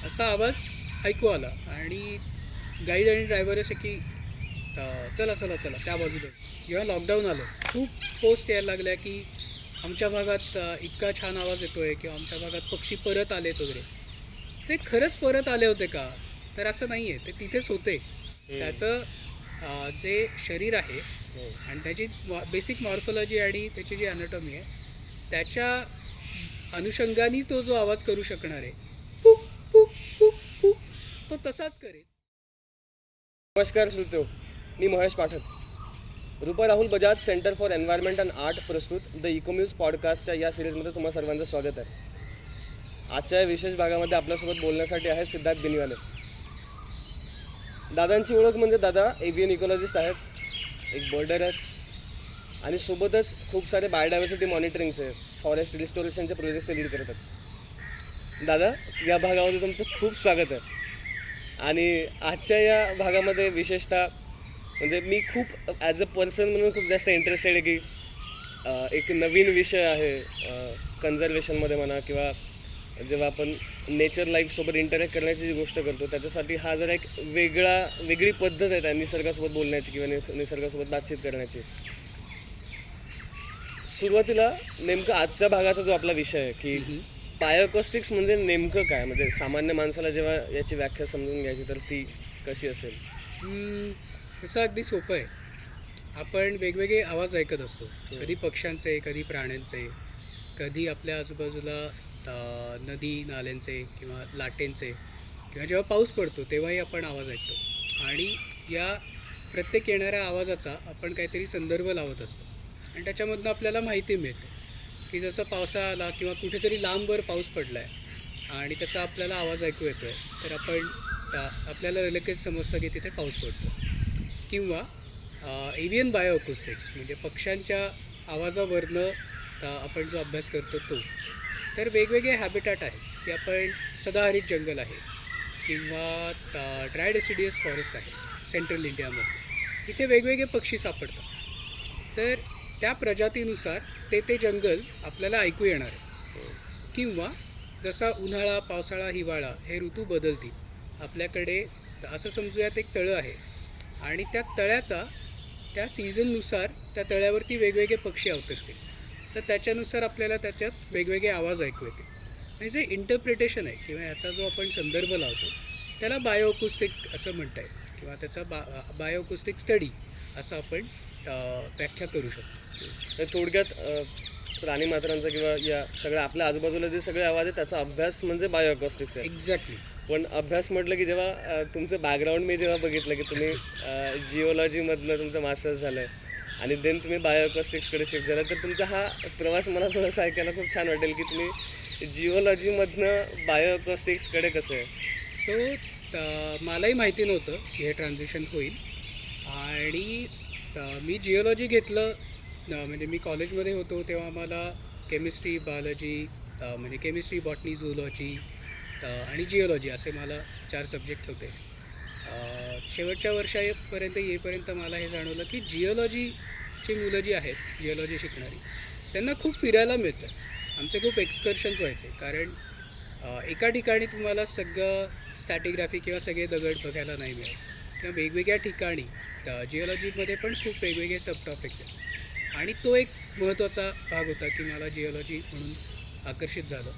असा आवाज ऐकू आला आणि गाईड आणि ड्रायव्हर असे की चला चला चला त्या बाजूला. जेव्हा लॉकडाऊन आलं खूप पोस्ट यायला लागल्या की आमच्या भागात इतका छान आवाज येतो आहे किंवा आमच्या भागात पक्षी परत आलेत वगैरे. ते खरंच परत आले होते का? तर असं नाही आहे, ते तिथेच होते. त्याचं जे शरीर आहे आणि त्याची बेसिक मॉर्फॉलॉजी आणि त्याची जी ॲनाटॉमी आहे त्याच्या अनुषंगाने तो जो आवाज करू शकणार आहे पुक पुक पुक पुक तो तसाच करेल. नमस्कार श्रोत्यो, मी Mahesh Pathak. Rupa Rahul Bajaj Centre for Environment and Art प्रस्तुत द इकोम्यूज पॉडकास्टच्या या सिरीजमध्ये तुम्हा सर्वांचं स्वागत आहे. आजच्या विशेष भागामध्ये आपल्यासोबत बोलण्यासाठी आहे सिद्धार्थ बिनवाले. दादांची ओळख म्हणजे दादा एव्हियन इकॉलॉजिस्ट आहेत, एक बर्डर आहेत आणि सोबतच खूप सारे बायोडायव्हर्सिटी मॉनिटरिंगचे, फॉरेस्ट रिस्टोरेशनचे प्रोजेक्ट्स ते लीड करतात. दादा, या भागामध्ये तुमचं खूप स्वागत आहे. आणि आजच्या या भागामध्ये विशेषतः म्हणजे मी खूप ॲज अ पर्सन म्हणून खूप जास्त इंटरेस्टेड आहे की एक नवीन विषय आहे कन्झर्वेशनमध्ये म्हणा किंवा जेव्हा आपण नेचर लाईफसोबत इंटरॅक्ट करण्याची जी गोष्ट करतो त्याच्यासाठी हा जरा एक वेगळी पद्धत आहे त्या निसर्गासोबत बोलण्याची किंवा निसर्गासोबत बातचीत करण्याची. सुरुवातीला नेमकं आजच्या भागाचा जो आपला विषय आहे की बायोअकॉस्टिक्स म्हणजे नेमकं काय, म्हणजे सामान्य माणसाला जेव्हा याची व्याख्या समजून घ्यायची तर ती कशी असेल? तसं अगदी सोपं आहे. आपण वेगवेगळे आवाज ऐकत असतो, कधी पक्ष्यांचे, कधी प्राण्यांचे, कधी आपल्या आजूबाजूला नदी नाल्यांचे किंवा लाटेंचे, किंवा जेव्हा पाऊस पडतो तेव्हाही आपण आवाज ऐकतो. आणि या प्रत्येक येणाऱ्या आवाजाचा आपण काहीतरी संदर्भ लावत असतो आणि त्याच्यामधून आपल्याला माहिती मिळते की जसं पावसाळा आला किंवा कुठेतरी लांबवर पाऊस पडला आहे आणि त्याचा आपल्याला आवाज ऐकू येतो आहे तर आपल्याला लगेच समजतं की तिथे पाऊस पडतो. किंवा एव्हियन बायोअकॉस्टिक्स म्हणजे पक्ष्यांच्या आवाजावरनं आपण जो अभ्यास करतो तो. तर वेगवेगळे हॅबिटॅट आहेत की आपण सदाहरित जंगल आहे किंवा ड्राय डेसिडियस फॉरेस्ट आहे सेंट्रल इंडियामध्ये, इथे वेगवेगळे पक्षी सापडतात. तर त्या प्रजातीनुसार ते जंगल आपल्याला ऐकू येणार आहे. किंवा जसा उन्हाळा, पावसाळा, हिवाळा हे ऋतू बदलतील, आपल्याकडे असं समजूयात एक तळं आहे आणि त्या तळ्याचा त्या सीझननुसार त्या तळ्यावरती वेगवेगळे पक्षी अवतरतील, तर त्याच्यानुसार आपल्याला त्याच्यात वेगवेगळे आवाज ऐकू येतील. आणि जे इंटरप्रिटेशन आहे किंवा याचा जो आपण संदर्भ लावतो त्याला बायोअकॉस्टिक असं म्हणता येईल किंवा त्याचा बायोअकॉस्टिक स्टडी असं आपण व्याख्या करू शकतो. थोडक्यात प्राणीमात्रांचा किंवा या सगळ्या आपल्या आजूबाजूला जे सगळे आवाज आहेत त्याचा अभ्यास म्हणजे बायोअकॉस्टिक्स आहे. एक्झॅक्टली. पण अभ्यास म्हटलं की जेव्हा तुमचं बॅकग्राऊंड मी जेव्हा बघितलं की तुम्ही जिओलॉजीमधनं तुमचं मास्टर्स झालं आहे आणि देन तुम्ही बायोअकॉस्टिक्सकडे शिफ्ट झाला, तर तुमचा हा प्रवास मला थोडंसं ऐकायला खूप छान वाटेल की तुम्ही जिओलॉजीमधनं बायोअकॉस्टिक्सकडे कसं आहे. सो मलाही माहिती नव्हतं की हे ट्रान्झिशन होईल आणि मी जिओलॉजी घेतलं. म्हणजे मी कॉलेजमध्ये होतो तेव्हा मला केमिस्ट्री, बायोलॉजी म्हणजे केमिस्ट्री, बॉटनी, झूलॉजी आणि जिओलॉजी असे मला 4 सब्जेक्ट होते. शेवटच्या वर्षापर्यंत येईपर्यंत मला हे जाणवलं की जिओलॉजीची मुलं जी आहेत, जिओलॉजी शिकणारी, त्यांना खूप फिरायला मिळतं. आमचे खूप एक्सकर्शन्स व्हायचे कारण एका ठिकाणी तुम्हाला सगळं स्टॅटिग्राफी किंवा सगळे दगड बघायला नाही मिळत किंवा वेगवेगळ्या ठिकाणी जिओलॉजीमध्ये पण खूप वेगवेगळे सब टॉपिक्स आहेत आणि तो एक महत्त्वाचा भाग होता की मला जिओलॉजी म्हणून आकर्षित झालं.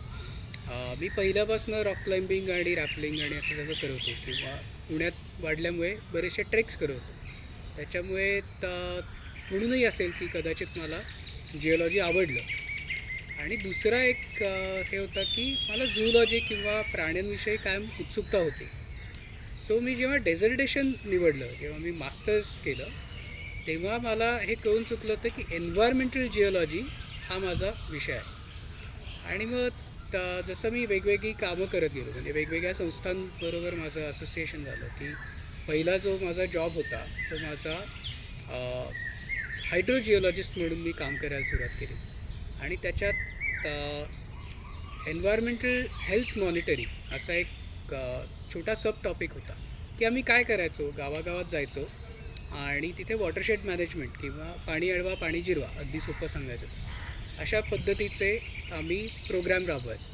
मी पहिल्यापासून रॉक क्लाइम्बिंग आणि रॅपलिंग आणि असं सगळं करत होतो किंवा पुण्यात वाढल्यामुळे बरेचसे ट्रेक्स करत होतो, त्याच्यामुळे म्हणूनही असेल की कदाचित मला जिओलॉजी आवडलं. आणि दुसरा एक हे होतं की मला झूलॉजी किंवा प्राण्यांविषयी कायम उत्सुकता होती. सो मी जेव्हा डेझर्टेशन निवडलं, जेव्हा मी मास्टर्स केलं, तेव्हा मला हे कळून चुकलं होतं की एन्व्हायरमेंटल जिओलॉजी हा माझा विषय आहे. आणि मग जसं मी वेगवेगळी कामं करत गेलो, म्हणजे वेगवेगळ्या संस्थांबरोबर माझं असोसिएशन झालं की पहिला जो माझा जॉब होता तो माझा हायड्रोजिओलॉजिस्ट म्हणून मी काम करायला सुरुवात केली आणि त्याच्यात एन्व्हायरमेंटल हेल्थ मॉनिटरिंग असा एक छोटा सब टॉपिक होता की आम्ही काय करायचो, गावागावात जायचो आणि तिथे वॉटरशेड मॅनेजमेंट किंवा पाणी अडवा पाणी जिरवा, अगदी सोपं सांगायचं, अशा पद्धतीचे आम्ही प्रोग्राम राबवायचो.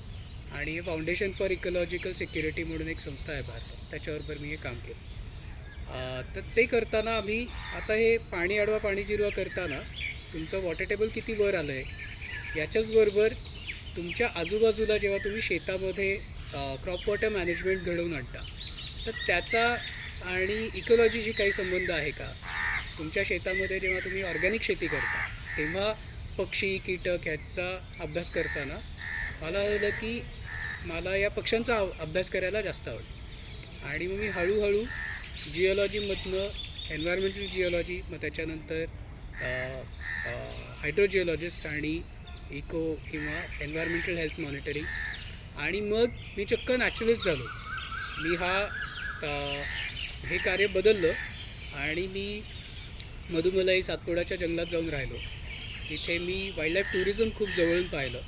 आणि हे फाउंडेशन फॉर इकॉलॉजिकल सिक्युरिटी म्हणून एक संस्था आहे भारतात, त्याच्याबरोबर मी हे काम केलं. तर ते करताना आम्ही आता हे पाणी अडवा पाणी जिरवा करताना तुमचं वॉटर टेबल किती वर आलं आहे याच्याचबरोबर तुमच्या आजूबाजूला जेव्हा तुम्ही शेतामध्ये क्रॉप वॉटर मॅनेजमेंट घडवून आणता तर त्याचा आणि इकॉलॉजीशी काही संबंध आहे का. तुमच्या शेतामध्ये जेव्हा तुम्ही ऑर्गॅनिक शेती करता तेव्हा पक्षी कीटक ह्याचा अभ्यास करताना मला कळलं की मला या पक्ष्यांचा अभ्यास करायला जास्त आवडतो. आणि मग मी हळूहळू जिओलॉजीमधनं एन्व्हायरमेंटल जिओलॉजी, मग त्याच्यानंतर हायड्रोजिओलॉजिस्ट आणि इको किंवा एन्व्हायरमेंटल हेल्थ मॉनिटरिंग, आणि मग मी चक्क नॅचरलिस्ट झालो. मी हे कार्य बदललं आणि मी मधुमलाई सातपुडाच्या जंगलात जाऊन राहिलो. तिथे मी वाईल्डलाईफ टुरिझम खूप जवळून पाहिलं,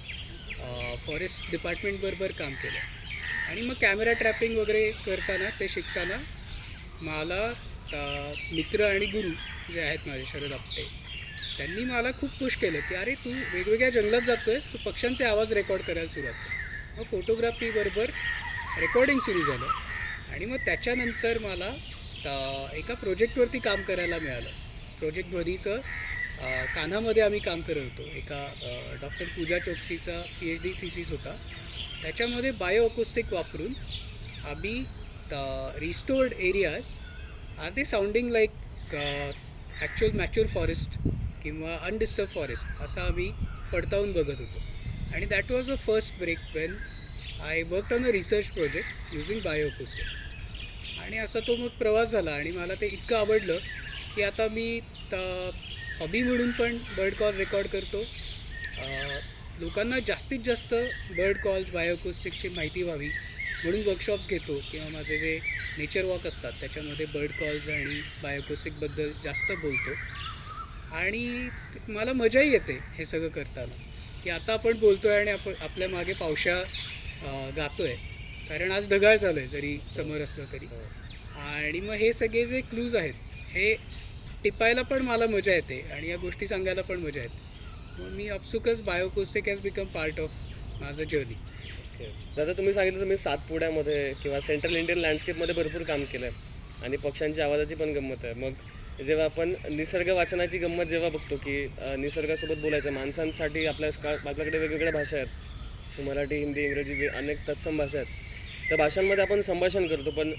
फॉरेस्ट डिपार्टमेंटबरोबर काम केलं आणि मग कॅमेरा ट्रॅपिंग वगैरे करताना ते शिकताना मला मित्र आणि गुरु जे आहेत माझे शरद आपटे, त्यांनी मला खूप पुश केलं की अरे तू वेगवेगळ्या जंगलात जातो आहेस, तू पक्ष्यांचे आवाज रेकॉर्ड करायला सुरुवात कर. मग फोटोग्राफीबरोबर रेकॉर्डिंग सुरू झालं आणि मग त्याच्यानंतर मला एका प्रोजेक्टवरती काम करायला मिळालं. प्रोजेक्ट बधीचं कान्हामध्ये आम्ही काम करत होतो. एका डॉक्टर पूजा चोक्सीचा PhD थिसिस होता. त्याच्यामध्ये बायो अकोस्टिक वापरून आम्ही restored areas are they sounding like actual mature forest किंवा अनडिस्टर्ब फॉरेस्ट असं आम्ही पडताळून बघत होतो. आणि that was a first break when I worked on a research project using bio acoustic. आणि असा तो मग प्रवास झाला आणि मला ते इतकं आवडलं की आता मी हॉबी म्हणून पण बर्ड कॉल रेकॉर्ड करतो. लोकांना जास्तीत जास्त बर्ड कॉल्स बायो अकोस्टिक्सची माहिती व्हावी म्हणून वर्कशॉप्स घेतो किंवा माझे जे नेचर वॉक असतात त्याच्यामध्ये बर्ड कॉल्स आणि बायो अकोस्टिकबद्दल जास्त बोलतो. आणि मला मजाही येते हे सगळं करताना की आता आपण बोलतो आहे आणि आपण आपल्या मागे पावसा गातो आहे, कारण आज ढगाळ चालू आहे जरी समर असलं तरी. आणि मग हे सगळे जे क्लूज आहेत हे टिपायला पण मला मजा येते आणि या गोष्टी सांगायला पण मजा येते. मग मी अपसुकच bio acoustic has become part of माझं जर्नी. दादा तुम्ही सांगितलं तुम्ही सातपुड्यामध्ये किंवा सेंट्रल इंडियन लँडस्केपमध्ये भरपूर काम केलं आहे आणि पक्ष्यांची आवाजाची पण गंमत आहे. मग जेव्हा आपण निसर्ग वाचनाची गंमत जेव्हा बघतो की निसर्गासोबत बोलायचं, माणसांसाठी आपल्याकडे वेगवेगळ्या भाषा आहेत, मराठी हिंदी इंग्रजी अनेक तत्सम भाषा आहेत. त्या भाषांमध्ये आपण संभाषण करतो, पण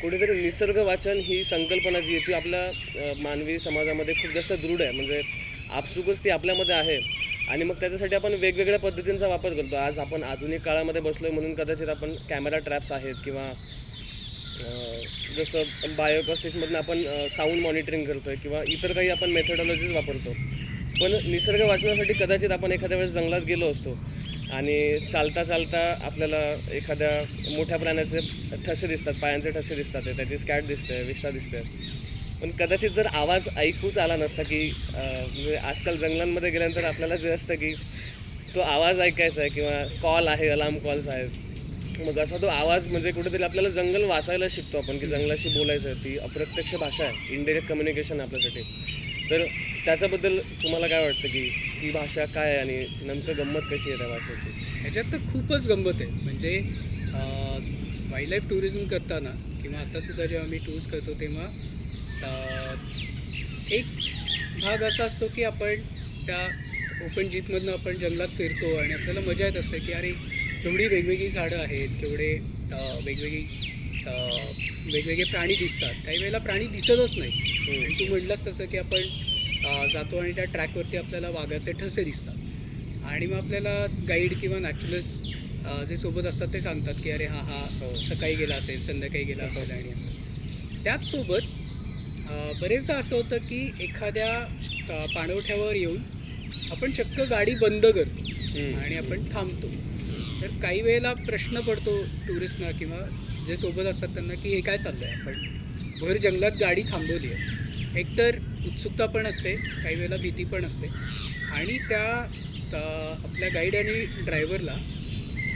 कुठेतरी निसर्ग वाचन ही संकल्पना जी आहे ती आपल्या मानवी समाजामध्ये खूप जास्त दृढ आहे. म्हणजे आपसुकच ती आपल्यामध्ये आहे आणि मग त्याच्यासाठी आपण वेगवेगळ्या पद्धतींचा वापर करतो. आज आपण आधुनिक काळामध्ये बसलो आहे म्हणून कदाचित आपण कॅमेरा ट्रॅप्स आहेत किंवा जसं बायो अकोस्टिक्समधून आपण साऊंड मॉनिटरिंग करतो आहे किंवा इतर काही आपण मेथडॉलॉजीज वापरतो. पण निसर्ग वाचण्यासाठी कदाचित आपण एखाद्या वेळेस जंगलात गेलो असतो आणि चालता चालता आपल्याला एखाद्या मोठ्या प्राण्याचे ठसे दिसतात, पायांचे ठसे दिसतात, त्याची स्कॅट दिसते, विष्ठा दिसते. पण कदाचित जर आवाज ऐकूच आला नसता की म्हणजे आजकाल जंगलांमध्ये गेल्यानंतर आपल्याला जे असतं की तो आवाज ऐकायचा आहे किंवा कॉल आहे, अलार्म कॉल्स आहेत, मग असा तो आवाज म्हणजे कुठेतरी आपल्याला जंगल वाचायला शिकतो आपण की जंगलाशी बोलायचं आहे. ती अप्रत्यक्ष भाषा आहे, इनडायरेक्ट कम्युनिकेशन आपल्यासाठी. तर त्याच्याबद्दल तुम्हाला काय वाटतं की ती भाषा काय आहे आणि नेमकं गंमत कशी आहे त्या भाषेची? ह्याच्यात तर खूपच गंमत आहे. म्हणजे वाईल्डलाईफ टुरिझम करताना किंवा आत्तासुद्धा जेव्हा मी टूर्स करतो तेव्हा एक भाग असा असतो की आपण त्या ओपन जीपमधनं आपण जंगलात फिरतो आणि आपल्याला मजा येत असते की अरे केवढी वेगवेगळी झाडं आहेत, केवढे वेगवेगळे प्राणी दिसतात. काही वेळेला प्राणी दिसतच नाही. आणि तू म्हटलंस तसं की आपण जातो आणि त्या ट्रॅकवरती आपल्याला वाघाचे ठसे दिसतात आणि मग आपल्याला गाईड किंवा नॅचरलिस्ट जे सोबत असतात ते सांगतात की अरे हा सकाळी गेला असेल, संध्याकाळी गेला असेल आणि असं. त्याचसोबत बरेचदा असं होतं की एखाद्या पाणवठ्यावर येऊन आपण चक्क गाडी बंद करतो आणि आपण थांबतो. तर काही वेळेला प्रश्न पडतो टुरिस्टना किंवा जे सोबत असतात त्यांना की हे काय चाललं आहे, आपण भर जंगलात गाडी थांबवली आहे. एकतर उत्सुकता पण असते, काही वेळेला भीती पण असते आणि त्या आपल्या गाईड आणि ड्रायव्हरला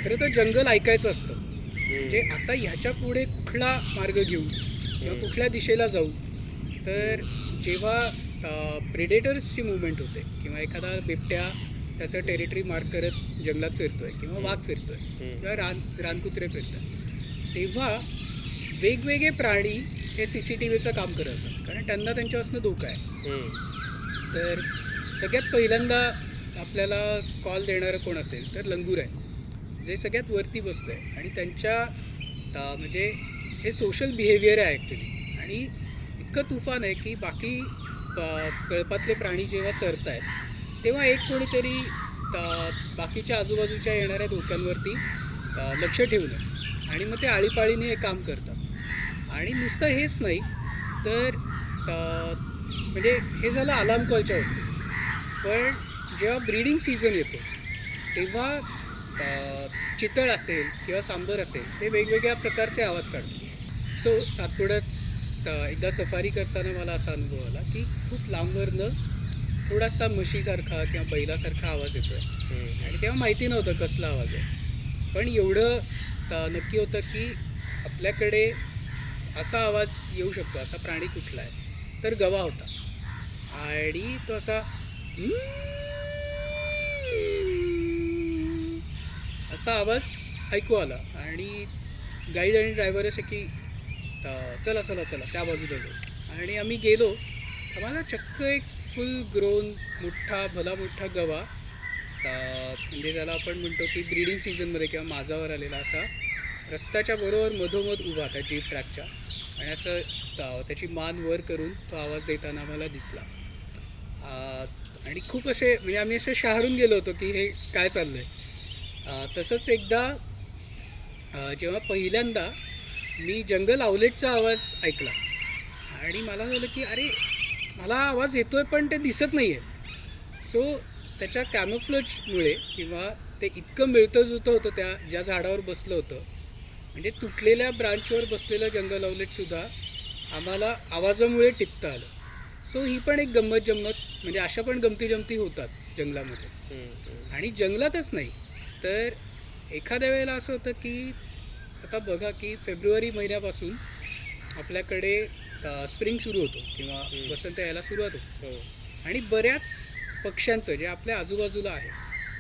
खरं तर जंगल ऐकायचं असतं. म्हणजे आता ह्याच्या पुढे कुठला मार्ग घेऊ किंवा कुठल्या दिशेला जाऊ. तर जेव्हा प्रेडेटर्सची मूवमेंट होते किंवा एखादा बिबट्या त्याचं टेरिटरी मार्क करत जंगलात फिरतोय किंवा वाघ फिरतोय किंवा रानकुत्रे फिरतात, तेव्हा वेगवेगळे प्राणी हे CCTVचं काम करत असतात, कारण त्यांना त्यांच्यापासून धोका आहे. तर सगळ्यात पहिल्यांदा आपल्याला कॉल देणारं कोण असेल तर लंगूर आहे, जे सगळ्यात वरती बसलं आहे. आणि त्यांच्या म्हणजे हे सोशल बिहेवियर आहे ॲक्च्युली. आणि इतकं तुफान आहे की बाकी कळपातले प्राणी जेव्हा चरत आहेत तेव्हा एक कोणीतरी बाकीच्या आजूबाजूच्या येणाऱ्या धोक्यांवरती लक्ष ठेवलं आणि मग ते आळीपाळीने हे काम करतात. आणि नुसतं हेच नाही तर म्हणजे हे झालं अलार्म कॉलच्या वरती. पण जेव्हा ब्रीडिंग सीझन येतो तेव्हा चितळ असेल किंवा सांबर असेल ते वेगवेगळ्या प्रकारचे आवाज काढतात. सो सातपुड्यात एकदा सफारी करताना मला असा अनुभव आला की खूप लांबवरनं थोडासा म्हशीसारखा किंवा बैलासारखा आवाज येतो आहे. आणि तेव्हा माहिती नव्हतं कसला आवाज आहे, पण एवढं नक्की होतं की आपल्याकडे असा आवाज येऊ शकतो, असा प्राणी कुठला आहे, तर गवा होता. आणि तो असा असा आवाज ऐकू आला. आणि गाईड आणि ड्रायव्हर असे की चला चला चला त्या बाजूला जाऊ. आणि आम्ही गेलो, आम्हाला चक्क एक फुल ग्रोन भला मोठा गवा, म्हणजे ज्याला आपण म्हणतो की ब्रीडिंग सीझनमध्ये किंवा माझावर आलेला, असा रस्त्याच्या बरोबर मधोमध उभा त्या जीप ट्रॅकच्या. आणि असं त्याची मान वर करून तो आवाज देताना आम्हाला दिसला. आणि खूप असे म्हणजे आम्ही असे शहारून गेलो होतो की हे काय चाललं आहे. तसंच एकदा जेव्हा पहिल्यांदा मी जंगल आउलेटचा आवाज ऐकला आणि मला झालं की अरे मला आवाज येतो आहे पण ते दिसत नाही आहे. सो त्याच्या कॅमोफ्लेजमुळे किंवा ते इतकं मिळतं जुळतं होतं त्या ज्या झाडावर बसलं होतं, म्हणजे तुटलेल्या ब्रांचवर बसलेलं जंगल आउलेटसुद्धा आम्हाला आवाजामुळे टिपता आलं. सो ही पण एक गंमत म्हणजे अशा पण गमती होतात जंगलामध्ये. आणि जंगलातच नाही तर एखाद्या वेळेला असं होतं की आता बघा की फेब्रुवारी महिन्यापासून आपल्याकडे स्प्रिंग सुरू होतो किंवा वसंत यायला सुरुवात होतो. आणि बऱ्याच पक्ष्यांचं जे आपल्या आजूबाजूला आहे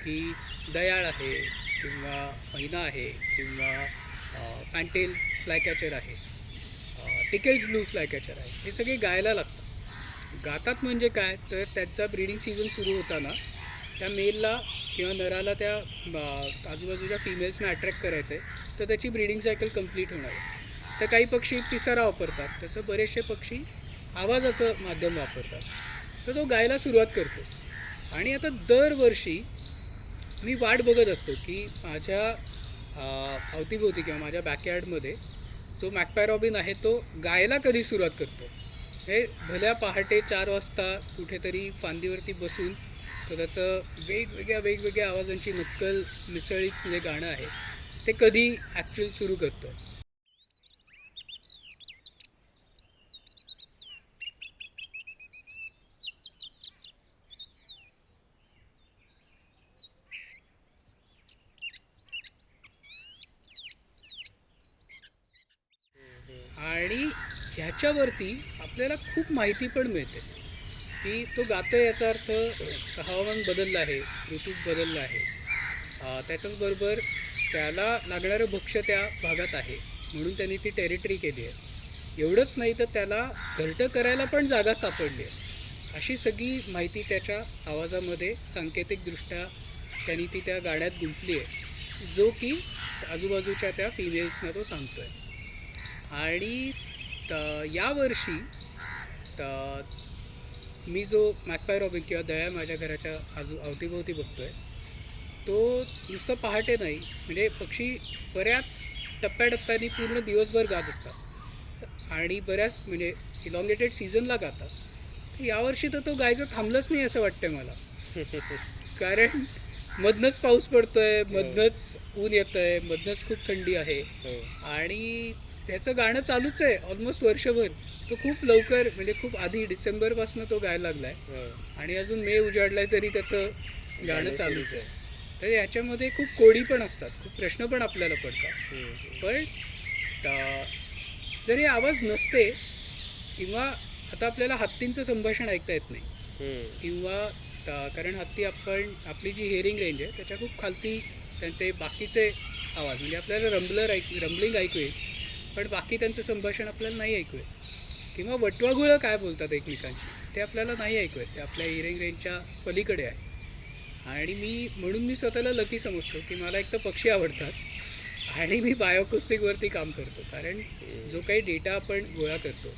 की दयाळ आहे किंवा मैना आहे किंवा फॅन्टेल फ्लायकॅचर आहे, टिकेल्स ब्लू फ्लायकॅचर आहे, हे सगळे गायला लागतात. गातात म्हणजे काय तर त्यांचा ब्रीडिंग सीझन सुरू होताना त्या मेलला किंवा नराला त्या आजूबाजूच्या फिमेल्सना अट्रॅक्ट करायचं आहे, तर त्याची ब्रीडिंग सायकल कंप्लीट होणार आहे. तर काही पक्षी पिसारा वापरतात, तसं बरेचसे पक्षी आवाजाचं माध्यम वापरतात. तर तो गायला सुरुवात करतो. आणि आता दरवर्षी मी वाट बघत असतो की माझ्या अवतीभोवती किंवा माझ्या बॅकयार्डमध्ये जो मॅकपाय रॉबिन आहे तो गायला कधी सुरुवात करतो. हे भल्या पहाटे 4 वाजता कुठेतरी फांदीवरती बसून तो त्याचं वेगवेगळ्या आवाजांची नक्कल मिसळीत जे गाणं आहे ते कधी ॲक्च्युअल सुरू करतो. आणि ह्याच्यावरती आपल्याला खूप माहिती पण मिळते की तो गातो याचा अर्थ हवामान बदललं आहे, ऋतू बदलला आहे, त्याच्याचबरोबर त्याला लागणारं भक्ष्य त्या भागात आहे म्हणून त्यांनी ती टेरिटरी केली आहे. एवढंच नाही तर त्याला घरटं करायला पण जागा सापडली आहे. अशी सगळी माहिती त्याच्या आवाजामध्ये सांकेतिकदृष्ट्या त्यांनी ती त्या गाण्यात गुंफली आहे, जो की आजूबाजूच्या त्या फिमेल्सना तो सांगतो आहे. आणि यावर्षी मी जो मॅकपाय रॉबिन किंवा दया माझ्या घराच्या अवतीभोवती बघतो आहे तो नुसतं पहाटे नाही, म्हणजे पक्षी बऱ्याच टप्प्याटप्प्याने पूर्ण दिवसभर गात असतात आणि बऱ्याच म्हणजे इलॉंगेटेड सीझनला गातात. यावर्षी तर तो गायचं थांबलंच नाही असं वाटतं मला, कारण मधनंच पाऊस पडतोय, मधनंच ऊन येतं आहे, मधनंच खूप थंडी आहे आणि त्याचं गाणं चालूच आहे ऑलमोस्ट वर्षभर. तो खूप लवकर म्हणजे खूप आधी डिसेंबरपासून तो गायला लागला आहे आणि अजून मे उजाडला आहे तरी त्याचं गाणं चालूच आहे. तर याच्यामध्ये खूप कोडी पण असतात, खूप प्रश्न पण आपल्याला पडतात. पण जरी आवाज नसते किंवा आता आपल्याला हत्तींचं संभाषण ऐकता येत नाही, किंवा कारण हत्ती आपली जी हिअरिंग रेंज आहे त्याच्या खूप खालती त्यांचे बाकीचे आवाज म्हणजे आपल्याला रंबलिंग ऐकू येईल, पण बाकी त्यांचं संभाषण आपल्याला नाही ऐकू येत. किंवा वटवाघुळं काय बोलतात एकमेकांशी ते आपल्याला नाही ऐकू येत, ते आपल्या हिअरिंग रेंजच्या पलीकडे आहे. आणि म्हणून मी स्वतःला लकी समजतो की मला एक तर पक्षी आवडतात आणि मी बायोकुस्टिकवरती काम करतो. कारण जो काही डेटा आपण गोळा करतो,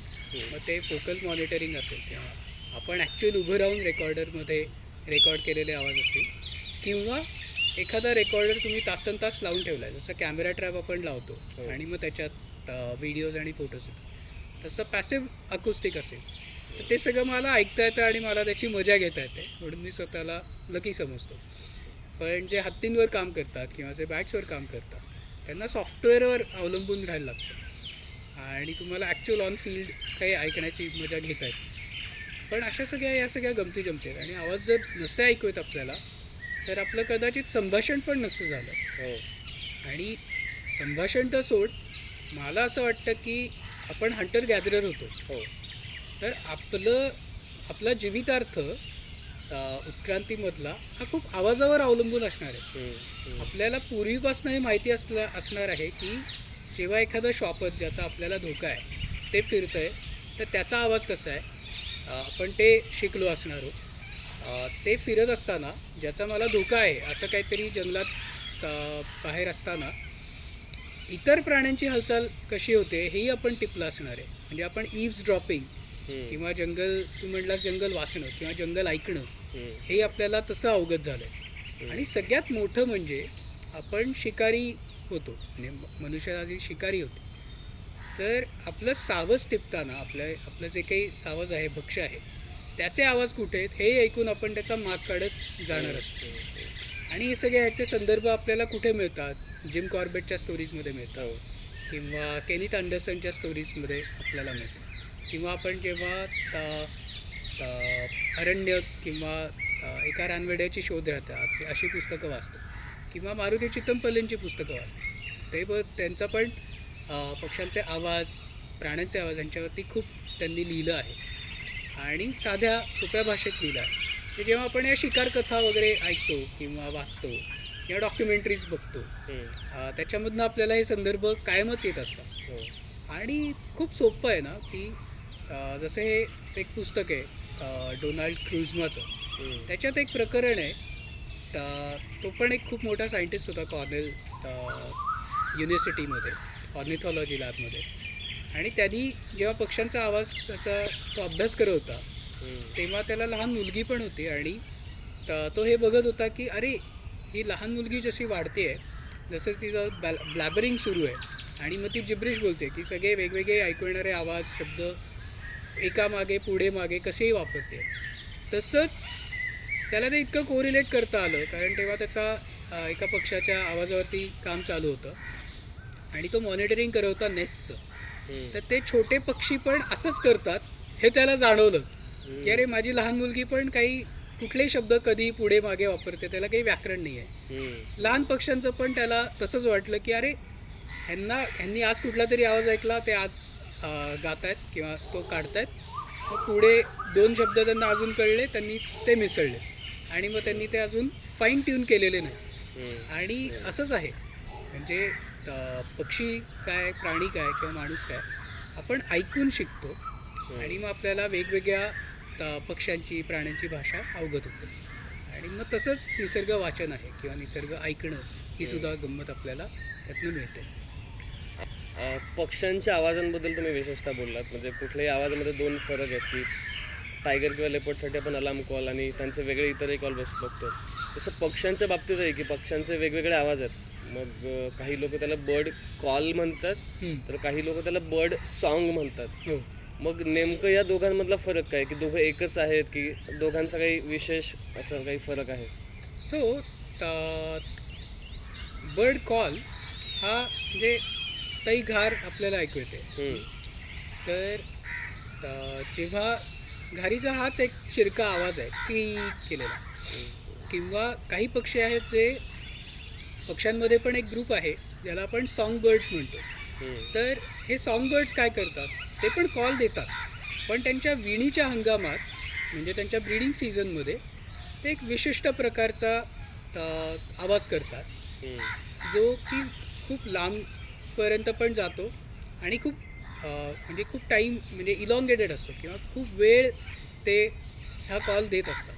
मग ते फोकल मॉनिटरिंग असेल किंवा आपण ॲक्च्युअल उभं राहून रेकॉर्डरमध्ये रेकॉर्ड केलेले आवाज असतील, किंवा एखादा रेकॉर्डर तुम्ही तासनतास लावून ठेवला आहे, जसं कॅमेरा ट्रॅप आपण लावतो आणि मग त्याच्यात व्हिडिओज आणि फोटोज येतो, तसं पॅसिव्ह अकुस्टिक असेल तर ते सगळं मला ऐकता येतं आणि मला त्याची मजा घेता येते, म्हणून मी स्वतःला लकी समजतो. पण जे हत्तींवर काम करतात किंवा जे बॅट्सवर काम करतात त्यांना सॉफ्टवेअरवर अवलंबून राहायला लागतं आणि तुम्हाला ॲक्च्युअल ऑन फील्ड काही ऐकण्याची मजा घेता येते. पण या सगळ्या गमती जमती आहेत. आणि आवाज जर नसते ऐकू येत आपल्याला तर आपलं कदाचित संभाषण पण नसतं झालं. आणि संभाषण तर सोड, मला असं वाटतं की आपण हंटर गॅदरर होतो. तर आपला जीवितार्थ उत्क्रांतीमधला हा खूप आवाजावर अवलंबून असणार आहे. आपल्याला पूर्वीपासून हे माहिती असणार आहे की जेव्हा एखादं शॉपर ज्याचा आपल्याला धोका आहे ते फिरतं आहे तर त्याचा आवाज कसा आहे आपण ते शिकलो असणार आहोत. ते फिरत असताना ज्याचा मला धोका आहे असं काहीतरी जंगलात बाहेर असताना इतर प्राण्यांची हालचाल कशी होते हेही आपण टिपलं असणार आहे. म्हणजे आपण ईव्स ड्रॉपिंग किंवा तू म्हटलास जंगल वाचणं किंवा जंगल ऐकणं हे आपल्याला तसं अवगत झालं आहे. आणि सगळ्यात मोठं म्हणजे आपण शिकारी होतो, म्हणजे मनुष्य आधी शिकारी होतो. तर आपलं सावज टिपताना आपलं जे काही सावज आहे, भक्ष्य आहे, त्याचे आवाज कुठे आहेत हे ऐकून आपण त्याचा माग काढत जाणार असतो. आणि हे सगळे ह्याचे संदर्भ आपल्याला कुठे मिळतात? जिम कॉर्बेटच्या स्टोरीजमध्ये मिळतात किंवा केनिथ अँडरसनच्या स्टोरीजमध्ये आपल्याला मिळतात. किंवा आपण जेव्हा अरण्य किंवा एका रानवेड्याची शोध राहतात अशी पुस्तकं वाचतो किंवा मारुती चित्तमपल्लींची पुस्तकं वाचतो, ते त्यांचं पण पक्ष्यांचे आवाज, प्राण्यांचे आवाज यांच्यावरती खूप त्यांनी लिहिलं आहे आणि साध्या सोप्या भाषेत लिहिलं आहे. ते जेव्हा आपण या शिकार कथा वगैरे ऐकतो किंवा वाचतो या डॉक्युमेंटरीज बघतो त्याच्यामधनं आपल्याला हे संदर्भ कायमच येत असतात. आणि खूप सोपं आहे ना की जसं हे एक पुस्तक आहे डोनाल्ड क्रुझमाचं, त्याच्यात एक प्रकरण आहे, तो पण एक खूप मोठा सायंटिस्ट होता कॉर्नेल युनिव्हर्सिटीमध्ये ऑर्निथॉलॉजी लॅबमध्ये. आणि त्यांनी जेव्हा पक्ष्यांचा आवाजाचा तो अभ्यास करत होता तेव्हा त्याला लहान मुलगी पण होती आणि तो हे बघत होता की अरे ही लहान मुलगी जशी वाढते आहे जसं तिचं ब्लॅबरिंग सुरू आहे आणि मग ती जिब्रिश बोलते की सगळे वेगवेगळे ऐकू येणारे आवाज, शब्द एकामागे पुढे मागे कसेही वापरते. तसंच त्याला ते इतकं कोरिलेट करता आलं कारण तेव्हा त्याचा एका पक्षाच्या आवाजावरती काम चालू होतं आणि तो मॉनिटरिंग करत होता नेस्टचं. तर ते छोटे पक्षी पण असंच करतात हे त्याला जाणवलं की अरे माझी लहान मुलगी पण कुठलेही शब्द कधी पुढे मागे वापरते, त्याला काही व्याकरण नाही आहे. लहान पक्ष्यांचं पण त्याला तसंच वाटलं की अरे ह्यांनी आज कुठला तरी आवाज ऐकला, ते आज गात आहेत किंवा तो काढतायत, मग पुढे 2 शब्द त्यांना अजून कळले, त्यांनी ते मिसळले आणि मग त्यांनी ते अजून फाईन ट्यून केलेले नाही. आणि असंच आहे म्हणजे पक्षी काय, प्राणी काय किंवा माणूस काय आपण ऐकून शिकतो आणि मग आपल्याला वेगवेगळ्या पक्ष्यांची, प्राण्यांची भाषा अवगत होते. आणि मग तसंच निसर्ग वाचन आहे किंवा निसर्ग ऐकणं ही सुद्धा गंमत आपल्याला त्यातनं मिळते. पक्ष्यांच्या आवाजांबद्दल तुम्ही विशेषतः बोललात, म्हणजे कुठल्याही आवाजामध्ये 2 फरक आहेत की टायगर किंवा लेपर्डसाठी आपण अलार्म कॉल आणि त्यांचे वेगळे इतरही कॉल बघतो. तसं पक्ष्यांच्या बाबतीत आहे की पक्ष्यांचे वेगवेगळे आवाज आहेत. मग काही लोक त्याला बर्ड कॉल म्हणतात तर काही लोक त्याला बर्ड सॉन्ग म्हणतात. मग नेमकं या दोघांमधला फरक काय, की दोघं एकच आहेत की दोघांचा काही विशेष असं काही फरक आहे? सो बर्ड कॉल हा म्हणजे तई घार आपल्याला ऐकू येते. तर जेव्हा घारीचा हाच एक चिरका आवाज आहे की केलेला. किंवा काही पक्षी आहेत जे पक्ष्यांमध्ये पण एक ग्रुप आहे ज्याला आपण सॉंग बर्ड्स म्हणतो. तर हे सॉंग बर्ड्स काय करतात, ते पण कॉल देतात पण त्यांच्या विणीच्या हंगामात म्हणजे त्यांच्या ब्रीडिंग सीझनमध्ये ते एक विशिष्ट प्रकारचा आवाज करतात जो की खूप लांबपर्यंत पण जातो आणि खूप म्हणजे खूप टाईम म्हणजे इलॉंगेटेड असतो किंवा खूप वेळ ते हा कॉल देत असतात.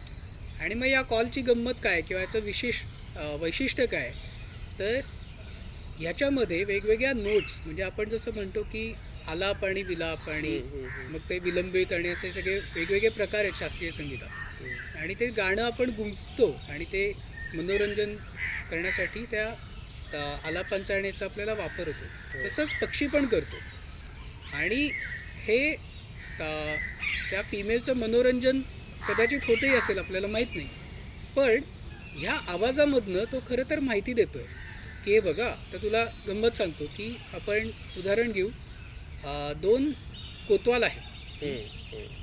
आणि मग या कॉलची गंमत काय किंवा याचं वैशिष्ट्य काय तर ह्याच्यामध्ये वेगवेगळ्या नोट्स म्हणजे आपण जसं म्हणतो की आलाप आणि विलाप आणि मग ते विलंबित आणि असे सगळे वेगवेगळे प्रकार आहेत शास्त्रीय संगीतात आणि ते गाणं आपण गुंजतो आणि ते मनोरंजन करण्यासाठी त्या आलापांचा आणि याचा आपल्याला वापर होतो. तसंच पक्षी पण करतो आणि हे त्या फिमेलचं मनोरंजन कदाचित होतही असेल आपल्याला माहीत नाही, पण ह्या आवाजामधनं तो खरं तर माहिती देतो आहे की हे बघा. तर तुला गंमत सांगतो की आपण उदाहरण घेऊ, 2 कोतवाल आहेत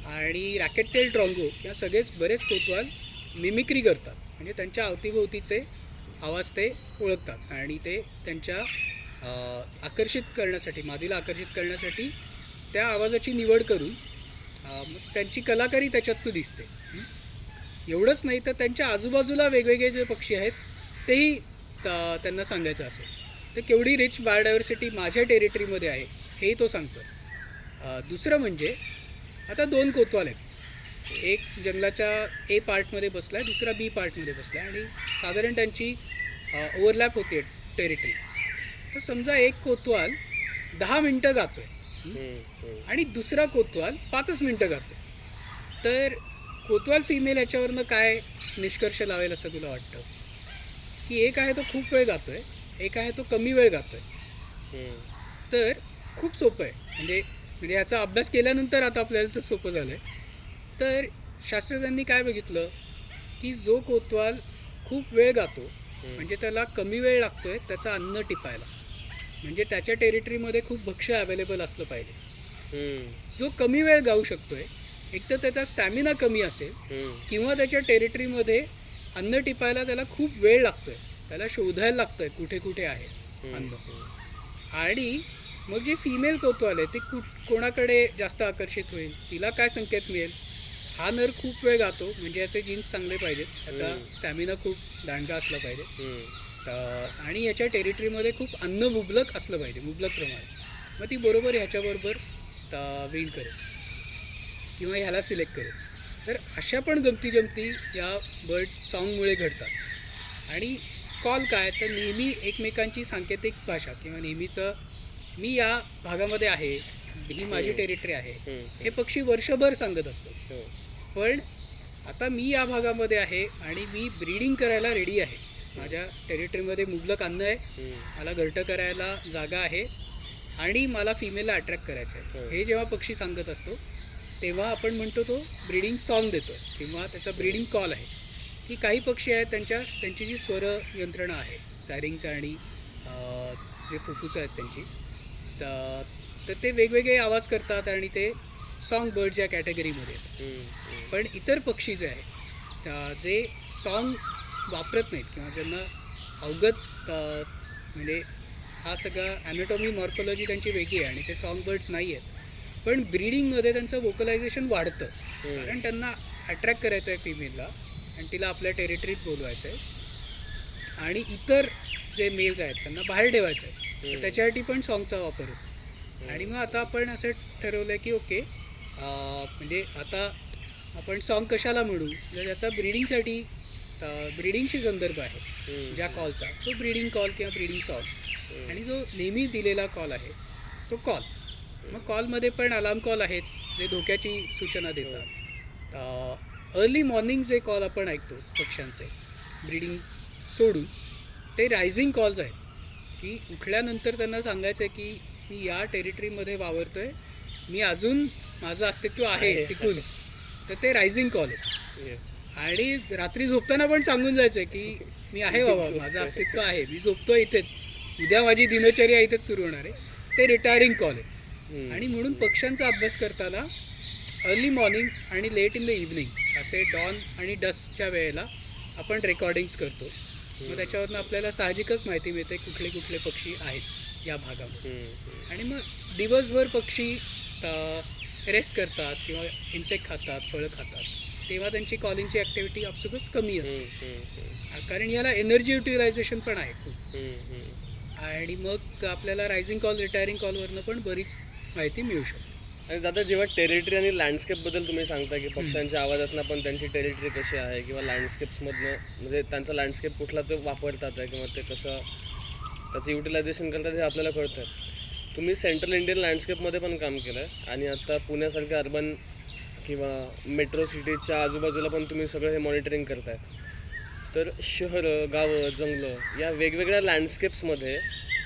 आणि रॅकेट टेल ड्रॉंगो किंवा बरेच कोतवाल मिमिक्री करतात म्हणजे त्यांच्या अवतीभोवतीचे आवाज ते ओळखतात आणि ते त्यांच्या आकर्षित करण्यासाठी मादीला आकर्षित करण्यासाठी त्या आवाजाची निवड करून त्यांची कलाकारी त्याच्यातून दिसते. एवढंच नाही तर त्यांच्या आजूबाजूला वेगवेगळे जे पक्षी आहेत तेही त्यांना सांगायचं असेल तर केवढी रिच बायोडायव्हर्सिटी माझ्या टेरिटरीमध्ये आहे हेही तो सांगतो. दुसरं म्हणजे आता 2 कोतवाल आहेत, एक जंगलाच्या ए पार्टमध्ये बसला आहे, दुसरा बी पार्टमध्ये बसला आहे आणि साधारण त्यांची ओव्हरलॅप होते टेरिटरी. तर समजा एक कोतवाल 10 मिनटं गातो आहे आणि दुसरा कोतवाल 5च मिनटं गातो आहे, तर कोतवाल फिमेल याच्यावरनं काय निष्कर्ष लावेल असं तुला वाटतं? की एक आहे तो खूप वेळ गातो आहे, एक आहे तो कमी वेळ गातो आहे. तर खूप सोपं आहे म्हणजे याचा अभ्यास केल्यानंतर आता आपल्याला तर सोपं झालं आहे. तर शास्त्रज्ञांनी काय बघितलं की जो कोतवाल खूप वेळ गातो म्हणजे त्याला कमी वेळ लागतो आहे त्याचं अन्न टिपायला, म्हणजे त्याच्या टेरिटरीमध्ये खूप भक्ष्य अवेलेबल असलं पाहिजे. जो कमी वेळ गाऊ शकतो आहे एक तर त्याचा स्टॅमिना कमी असेल किंवा त्याच्या टेरिटरीमध्ये अन्न टिपायला त्याला खूप वेळ लागतो आहे, त्याला शोधायला लागतं आहे कुठे कुठे आहे अन्न. आणि मग जे फिमेल कोतवाल आहे ते कोणाकडे जास्त आकर्षित होईल, तिला काय संकेत मिळेल? हा नर खूप वेळ गातो म्हणजे याचे जीन्स चांगले पाहिजेत, त्याचा स्टॅमिना खूप दांडगा असला पाहिजे आणि याच्या टेरिटरीमध्ये खूप अन्न मुबलक असलं पाहिजे, मुबलक प्रमाणात. मग ती बरोबर ह्याच्याबरोबर विण करेल किंवा ह्याला सिलेक्ट करेल. तर अशा पण गमती या बर्ड सॉन्गमुळे घडतात. आणि कॉल काय तर नेहमी एकमेकांची सांकेतिक भाषा किंवा नेहमीचं मी या भागामध्ये आहे, ही माझी टेरिटरी आहे हे पक्षी वर्षभर सांगत असतो. पण आता मी या भागामध्ये आहे आणि मी ब्रीडिंग करायला रेडी आहे, माझ्या टेरिटरीमध्ये मुबलक अन्न आहे, मला घरटं करायला जागा आहे आणि मला फिमेलला अट्रॅक्ट करायचं आहे, हे जेव्हा पक्षी सांगत असतो तेव्हा आपण म्हणतो तो ब्रीडिंग सॉन्ग देतो किंवा त्याचा ब्रीडिंग कॉल आहे. की काही पक्षी आहेत त्यांची जी स्वर यंत्रणा आहे सॅरिंग्स आणि जे फुफ्फुसं आहेत त्यांची तर ते वेगवेगळे आवाज करतात आणि ते सॉन्ग बर्ड्स या कॅटेगरीमध्ये आहेत. पण इतर पक्षी जे आहेत जे सॉन्ग वापरत नाहीत किंवा ज्यांना अवगत म्हणजे हा सगळा ॲनाटॉमी मॉर्फॉलॉजी त्यांची वेगळी आहे आणि ते सॉन्ग बर्ड्स नाही आहेत, पण ब्रीडिंगमध्ये त्यांचं वोकलायझेशन वाढतं कारण त्यांना अट्रॅक्ट करायचं आहे फिमेलला आणि तिला आपल्या टेरिटरीत बोलवायचं आहे आणि इतर जे मेल्स आहेत त्यांना बाहेर ठेवायचं आहे, तर त्याच्यासाठी पण सॉन्गचा वापर होतो. आणि मग आता आपण असं ठरवलं आहे की ओके म्हणजे आता आपण सॉन्ग कशाला म्हणू, जर त्याचा ब्रीडिंगसाठी ब्रीडिंगशी संदर्भ आहे ज्या कॉलचा तो ब्रीडिंग कॉल किंवा ब्रीडिंग सॉन्ग, आणि जो नेहमी दिलेला कॉल आहे तो कॉल. मग कॉलमध्ये पण अलार्म कॉल आहेत जे धोक्याची सूचना देतात. अर्ली मॉर्निंग जे कॉल आपण ऐकतो पक्ष्यांचे ब्रीडिंग सोडून ते रायझिंग कॉल्स आहेत की उठल्यानंतर त्यांना सांगायचं आहे की मी या टेरिटरीमध्ये वावरतो आहे, मी अजून माझं अस्तित्व आहे टिकून, तर ते रायझिंग कॉल आहे. आणि रात्री झोपताना पण सांगून जायचं आहे की मी आहे बाबा, माझं अस्तित्व आहे, मी झोपतो इथेच, उद्या माझी दिनचर्या इथेच सुरू होणार आहे, ते रिटायरिंग कॉल आहे. आणि म्हणून पक्ष्यांचा अभ्यास करताना अर्ली मॉर्निंग आणि लेट इन द इव्हनिंग असे डॉन आणि डस्कच्या वेळेला आपण रेकॉर्डिंग्स करतो. मग त्याच्यावरनं आपल्याला साहजिकच माहिती मिळते कुठले कुठले पक्षी आहेत या भागामध्ये. आणि मग दिवसभर पक्षी रेस्ट करतात किंवा इन्सेक्ट खातात, फळं खातात, तेव्हा त्यांची कॉलिंगची ॲक्टिव्हिटी आपसुकच कमी असते. हम्म, हम्म, कारण याला एनर्जी युटिलायझेशन पण आहे खूप. हम्म. आणि मग आपल्याला रायझिंग कॉल रिटायरिंग कॉलवरनं पण बरीच माहिती मिळू शकते. आणि दादा जेव्हा टेरिटरी आणि लँडस्केपबद्दल तुम्ही सांगता की पक्ष्यांच्या आवाजातनं पण त्यांची टेरिटरी कशी आहे किंवा लँडस्केप्समधनं म्हणजे त्यांचा लँडस्केप कुठला ते वापरतात आहे किंवा ते कसं त्याचं युटिलायझेशन करतात हे आपल्याला कळतं. तुम्ही सेंट्रल इंडियन लँडस्केपमध्ये पण काम केलं आहे आणि आता पुण्यासारख्या अर्बन किंवा मेट्रो सिटीच्या आजूबाजूला पण तुम्ही सगळं हे मॉनिटरिंग करताय. तर शहरं, गावं, जंगलं या वेगवेगळ्या लँडस्केप्समध्ये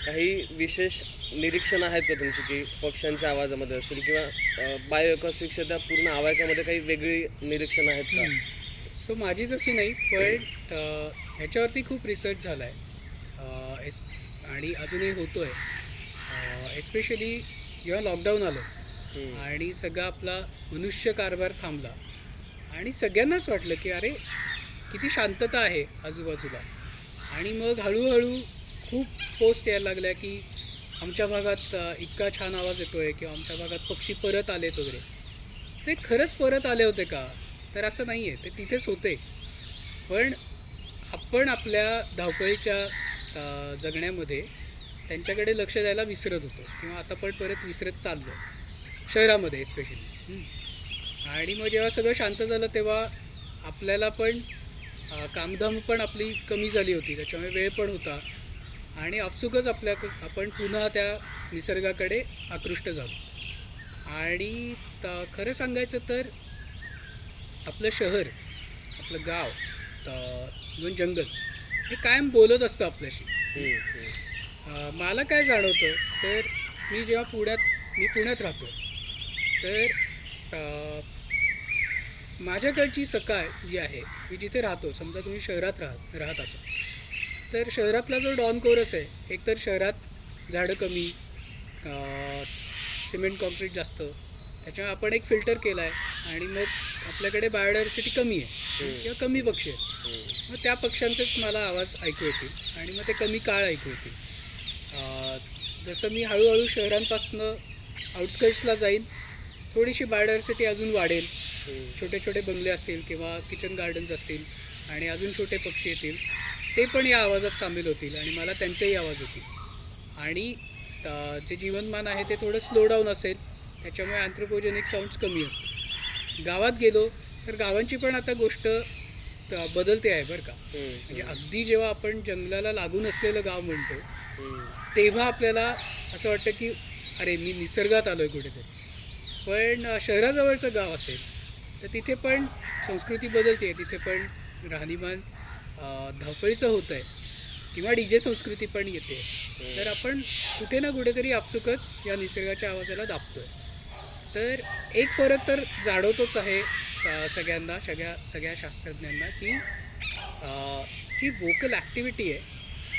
काही विशेष निरीक्षणं आहेत का तुमची की पक्ष्यांच्या आवाजामध्ये असेल किंवा बायोएकॉस्टिक्सच्या त्या पूर्ण आवाजामध्ये काही वेगळी निरीक्षणं आहेत का? सो माझीच अशी नाही, पण ह्याच्यावरती खूप रिसर्च झाला आहे आणि अजूनही होतो आहे. एस्पेशली जेव्हा लॉकडाऊन आलं आणि सगळा आपला मनुष्य कारभार थांबला आणि सगळ्यांनाच वाटलं की अरे किती शांतता आहे आजूबाजूला. आणि मग हळूहळू खूप पोस्ट यायला लागल्या की आमच्या भागात इतका छान आवाज येतो आहे किंवा आमच्या भागात पक्षी परत आलेत वगैरे. ते खरंच परत आले होते का? तर असं नाही आहे, ते तिथेच होते. पण आपण आपल्या धावपळीच्या जगण्यामध्ये त्यांच्याकडे लक्ष द्यायला विसरत होतो किंवा आता पण परत विसरत चाललो शहरामध्ये एस्पेशली. आणि मग जेव्हा सगळं शांत झालं तेव्हा आपल्याला पण कामधाम पण आपली कमी झाली होती, त्याच्यामुळे वेळ पण होता आणि आपसुकच आपण पुन्हा त्या निसर्गाकडे आकृष्ट झालो. आणि खरं सांगायचं तर आपलं शहर, आपलं गाव, इव्हन जंगल हे कायम बोलत असतं आपल्याशी. मला काय जाणवतं तर मी पुण्यात राहतो, तर माझ्याकडची सकाळ जी आहे, मी जिथे राहतो, समजा तुम्ही शहरात राहत असाल तर शहरातला जो डॉन कोरस आहे, एकतर शहरात झाडं कमी, सिमेंट कॉन्क्रीट जास्त, त्याच्यामुळे आपण एक फिल्टर केला आहे आणि मग आपल्याकडे बायोडायव्हर्सिटी कमी आहे किंवा कमी पक्षी आहेत. मग त्या पक्ष्यांचेच मला आवाज ऐकू येतील आणि मग ते कमी काळ ऐकू येतील. जसं मी हळूहळू शहरांपासनं आउटस्कर्ट्सला जाईन, थोडीशी बायोडायव्हर्सिटी अजून वाढेल, छोटे छोटे बंगले असतील किंवा किचन गार्डन्स असतील आणि अजून छोटे पक्षी येतील, ते पण या आवाजात सामील होतील आणि मला त्यांचेही आवाज होतील. आणि जे जीवनमान आहे ते थोडं स्लो डाऊन असेल, त्याच्यामुळे अँथ्रोपोजेनिक साऊंड्स कमी असतील. गावात गेलो तर गावांची पण आता गोष्ट बदलते आहे बरं का. म्हणजे अगदी जेव्हा आपण जंगलाला लागून असलेलं गाव म्हणतो तेव्हा आपल्याला असं वाटतं की अरे मी निसर्गात आलो आहे कुठेतरी. पण शहराजवळचं गाव असेल तर तिथे पण संस्कृती बदलते आहे, तिथे पण राहणीमान धावपळीचं होतं आहे किंवा DJ संस्कृती पण येते. तर आपण कुठे ना कुठेतरी आपसुकच या निसर्गाच्या आवाजाला दाबतो आहे. तर एक फरक तर जाणवतोच आहे सगळ्यांना, सगळ्या शास्त्रज्ञांना, की जी वोकल ॲक्टिव्हिटी आहे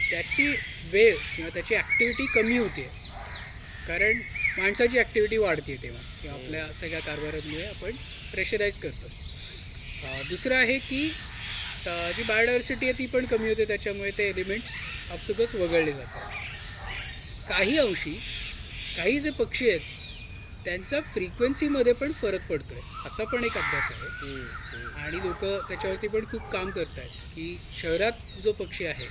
त्याची वेळ किंवा त्याची ॲक्टिव्हिटी कमी होते आहे. कारण माणसाची ॲक्टिव्हिटी वाढते तेव्हा किंवा आपल्या सगळ्या कारभारामुळे आपण प्रेशराईज करतो. दुसरं आहे की जी बायोडायव्हर्सिटी आहे ती पण कमी होते, त्याच्यामुळे ते एलिमेंट्स आपसुकच वगळले जातात. काही अंशी काही जे पक्षी आहेत त्यांचा फ्रिक्वेन्सीमध्ये पण फरक पडतो आहे, असा पण एक अभ्यास आहे. आणि लोक त्याच्यावरती पण खूप काम करत आहेत की शहरात जो पक्षी आहे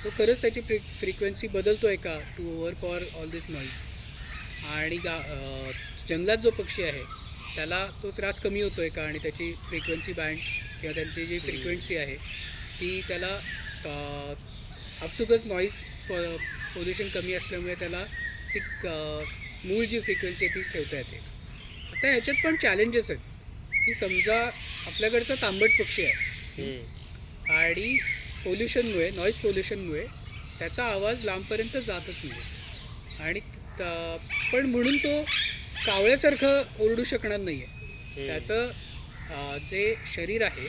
तो खरंच त्याची फ्रिक्वेन्सी बदलतो आहे का to overpower all this noise. आणि जंगलात जो पक्षी आहे त्याला तो त्रास कमी होतो आहे का आणि त्याची फ्रिक्वेन्सी बँड किंवा त्यांची जी फ्रिक्वेन्सी आहे ती त्याला आपसुकच नॉईज पोल्युशन कमी असल्यामुळे त्याला ती मूळ जी फ्रिक्वेन्सी आहे तीच ठेवता येते. आता ह्याच्यात पण चॅलेंजेस आहेत की समजा आपल्याकडचा तांबट पक्षी आहे आणि पोल्युशनमुळे, नॉईज पोल्युशनमुळे त्याचा आवाज लांबपर्यंत जातच नाही आणि पण म्हणून तो कावळ्यासारखं ओरडू शकणार नाही आहे. त्याचं जे शरीर आहे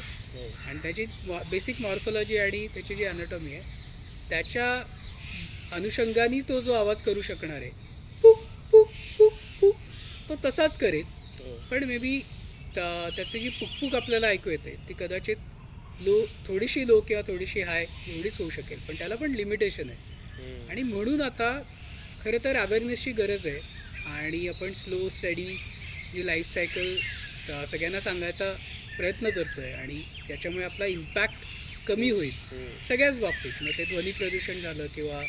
आणि त्याची बेसिक मॉर्फॉलॉजी आणि त्याची जी अॅनाटॉमी आहे त्याच्या अनुषंगाने तो जो आवाज करू शकणार आहे पुक पुक पुक पुक तो तसाच करेल. पण मे बी त्याची जी पुकपुक आपल्याला ऐकू येते ती कदाचित थोडीशी लो किंवा थोडीशी हाय एवढीच होऊ शकेल, पण त्याला पण लिमिटेशन आहे. आणि म्हणून आता खरं तर अवेअरनेसची गरज आहे आणि आपण स्लो स्टडी जी लाईफ सायकल सगळ्यांना सांगायचा प्रयत्न करतो आहे आणि त्याच्यामुळे आपला इम्पॅक्ट कमी होईल सगळ्याच बाबतीत, मग ते ध्वनी प्रदूषण झालं किंवा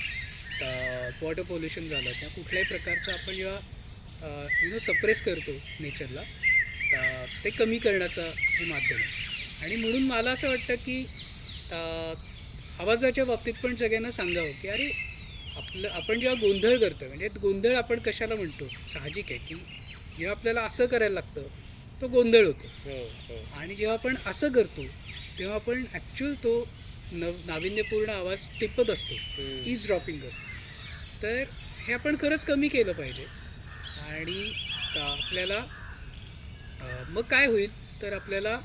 वॉटर पोल्युशन झालं किंवा कुठल्याही प्रकारचं आपण जेव्हा सप्रेस करतो नेचरला, ते कमी करण्याचं हे माध्यम आहे. आणि म्हणून मला असं वाटतं की आवाजाच्या बाबतीत पण सगळ्यांना सांगावं की अरे आपण जेव्हा गोंधळ करतो, म्हणजे गोंधळ आपण कशाला म्हणतो, साहजिक आहे की जेव्हा आपल्याला असं करायला लागतं तो गोंधळ होतो, आणि जेव्हा आपण असं करतो तेव्हा आपण ॲक्च्युअल तो नाविन्यपूर्ण आवाज टिपत असतो, ईज ड्रॉपिंग करतो. तर हे आपण खरंच कमी केलं पाहिजे. आणि आपल्याला मग काय होईल तर आपल्याला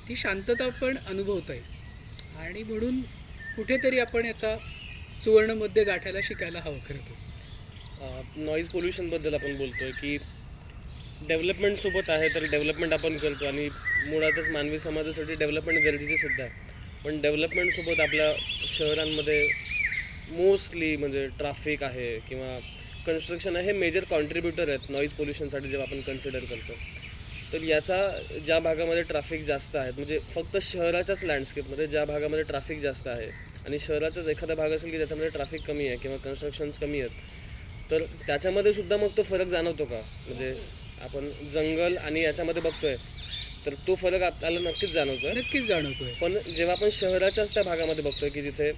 ती शांतता पण अनुभवता येईल. आणि म्हणून कुठेतरी आपण याचा सुवर्णमध्य गाठायला शिकायला हवं खरं तर. नॉईज पोल्युशनबद्दल आपण बोलतोय की डेव्हलपमेंटसोबत आहे, तर डेव्हलपमेंट आपण करतो आणि मुळातच मानवी समाजासाठी डेव्हलपमेंट गरजेची सुद्धा आहे. पण डेव्हलपमेंटसोबत आपल्या शहरांमध्ये मोस्टली म्हणजे ट्रॅफिक आहे किंवा कन्स्ट्रक्शन आहे, हे मेजर कॉन्ट्रीब्युटर आहेत नॉईज पोल्युशनसाठी जेव्हा आपण कन्सिडर करतो. तर याचा ज्या भागामध्ये ट्रॅफिक जास्त आहेत, म्हणजे फक्त शहराच्याच लँडस्केपमध्ये ज्या भागामध्ये ट्रॅफिक जास्त आहे आणि शहराचाच एखादा भाग असेल की ज्याच्यामध्ये ट्रॅफिक कमी आहे किंवा कन्स्ट्रक्शन्स कमी आहेत, तर त्याच्यामध्ये सुद्धा मग तो फरक जाणवतो का? म्हणजे आपण जंगल आणि याच्यामध्ये बघतोय तर तो फरक आपल्याला नक्कीच जाणवतोय. पण जेव्हा आपण शहराच्याच त्या भागामध्ये बघतोय की जिथे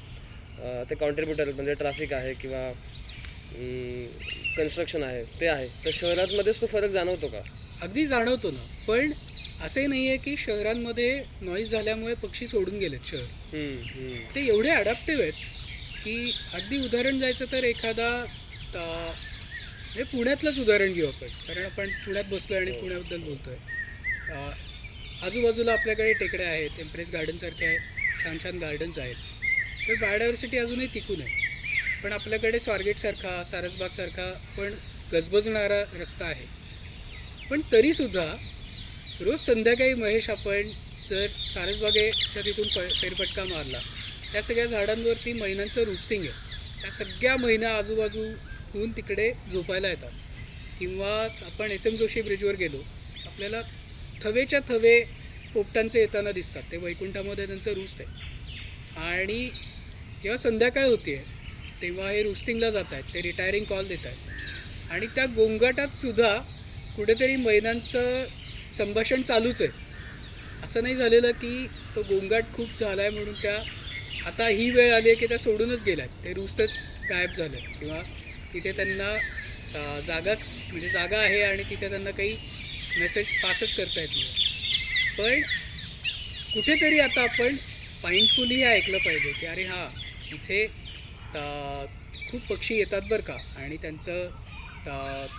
ते कॉन्ट्रीब्युटर म्हणजे ट्रॅफिक आहे किंवा कन्स्ट्रक्शन आहे ते आहे, तर शहरांमध्येच तो फरक जाणवतो का? अगदी जाणवतो ना. पण असंही नाही आहे की शहरांमध्ये नॉईज झाल्यामुळे पक्षी सोडून गेलेत शहर. ते एवढे अडॅप्टिव्ह आहेत की अगदी उदाहरण द्यायचं तर एखादा हे पुण्यातलंच उदाहरण घेऊ आपण, कारण आपण पुण्यात बसलो आणि पुण्याबद्दल बोलतो आहे. आजूबाजूला आपल्याकडे टेकड्या आहेत, एम्प्रेस गार्डनसारखे छान छान गार्डन्स आहेत. तर बायोडायव्हर्सिटी अजूनही टिकून आहे. पण आपल्याकडे स्वारगेटसारखा, सारसबागसारखा पण गजबजणारा रस्ता आहे. पण तरीसुद्धा रोज संध्याकाळी महेश आपण जर सारसबागेच्या तिथून फेरफटका मारला, त्या सगळ्या झाडांवरती मैनांचं रोस्टिंग आहे. त्या सगळ्या मैना आजूबाजूहून तिकडे झोपायला येतात. किंवा आपण SM जोशी ब्रिजवर गेलो, आपल्याला थवेच्या थवे पोपटांचे येताना दिसतात. ते वैकुंठामध्ये त्यांचं रूस्ट आहे. आणि जेव्हा संध्याकाळ होते तेव्हा हे रोस्टिंगला जात आहेत, ते रिटायरिंग कॉल देत आहेत. आणि त्या गोंगाटात सुद्धा कुठेतरी मैनांचं संभाषण चालूच आहे. असं नाही झालेलं की तो गोंगाट खूप झाला आहे म्हणून त्या आता ही वेळ आली आहे की त्या सोडूनच गेल्या आहेत, ते रूस्तच गायब झाले किंवा तिथे त्यांना जागा आहे आणि तिथे त्यांना काही मेसेज पासच करता येत नाही. पण कुठेतरी आता आपण माइंडफुली हे ऐकलं पाहिजे की अरे हां, इथे खूप पक्षी येतात बरं का, आणि त्यांचं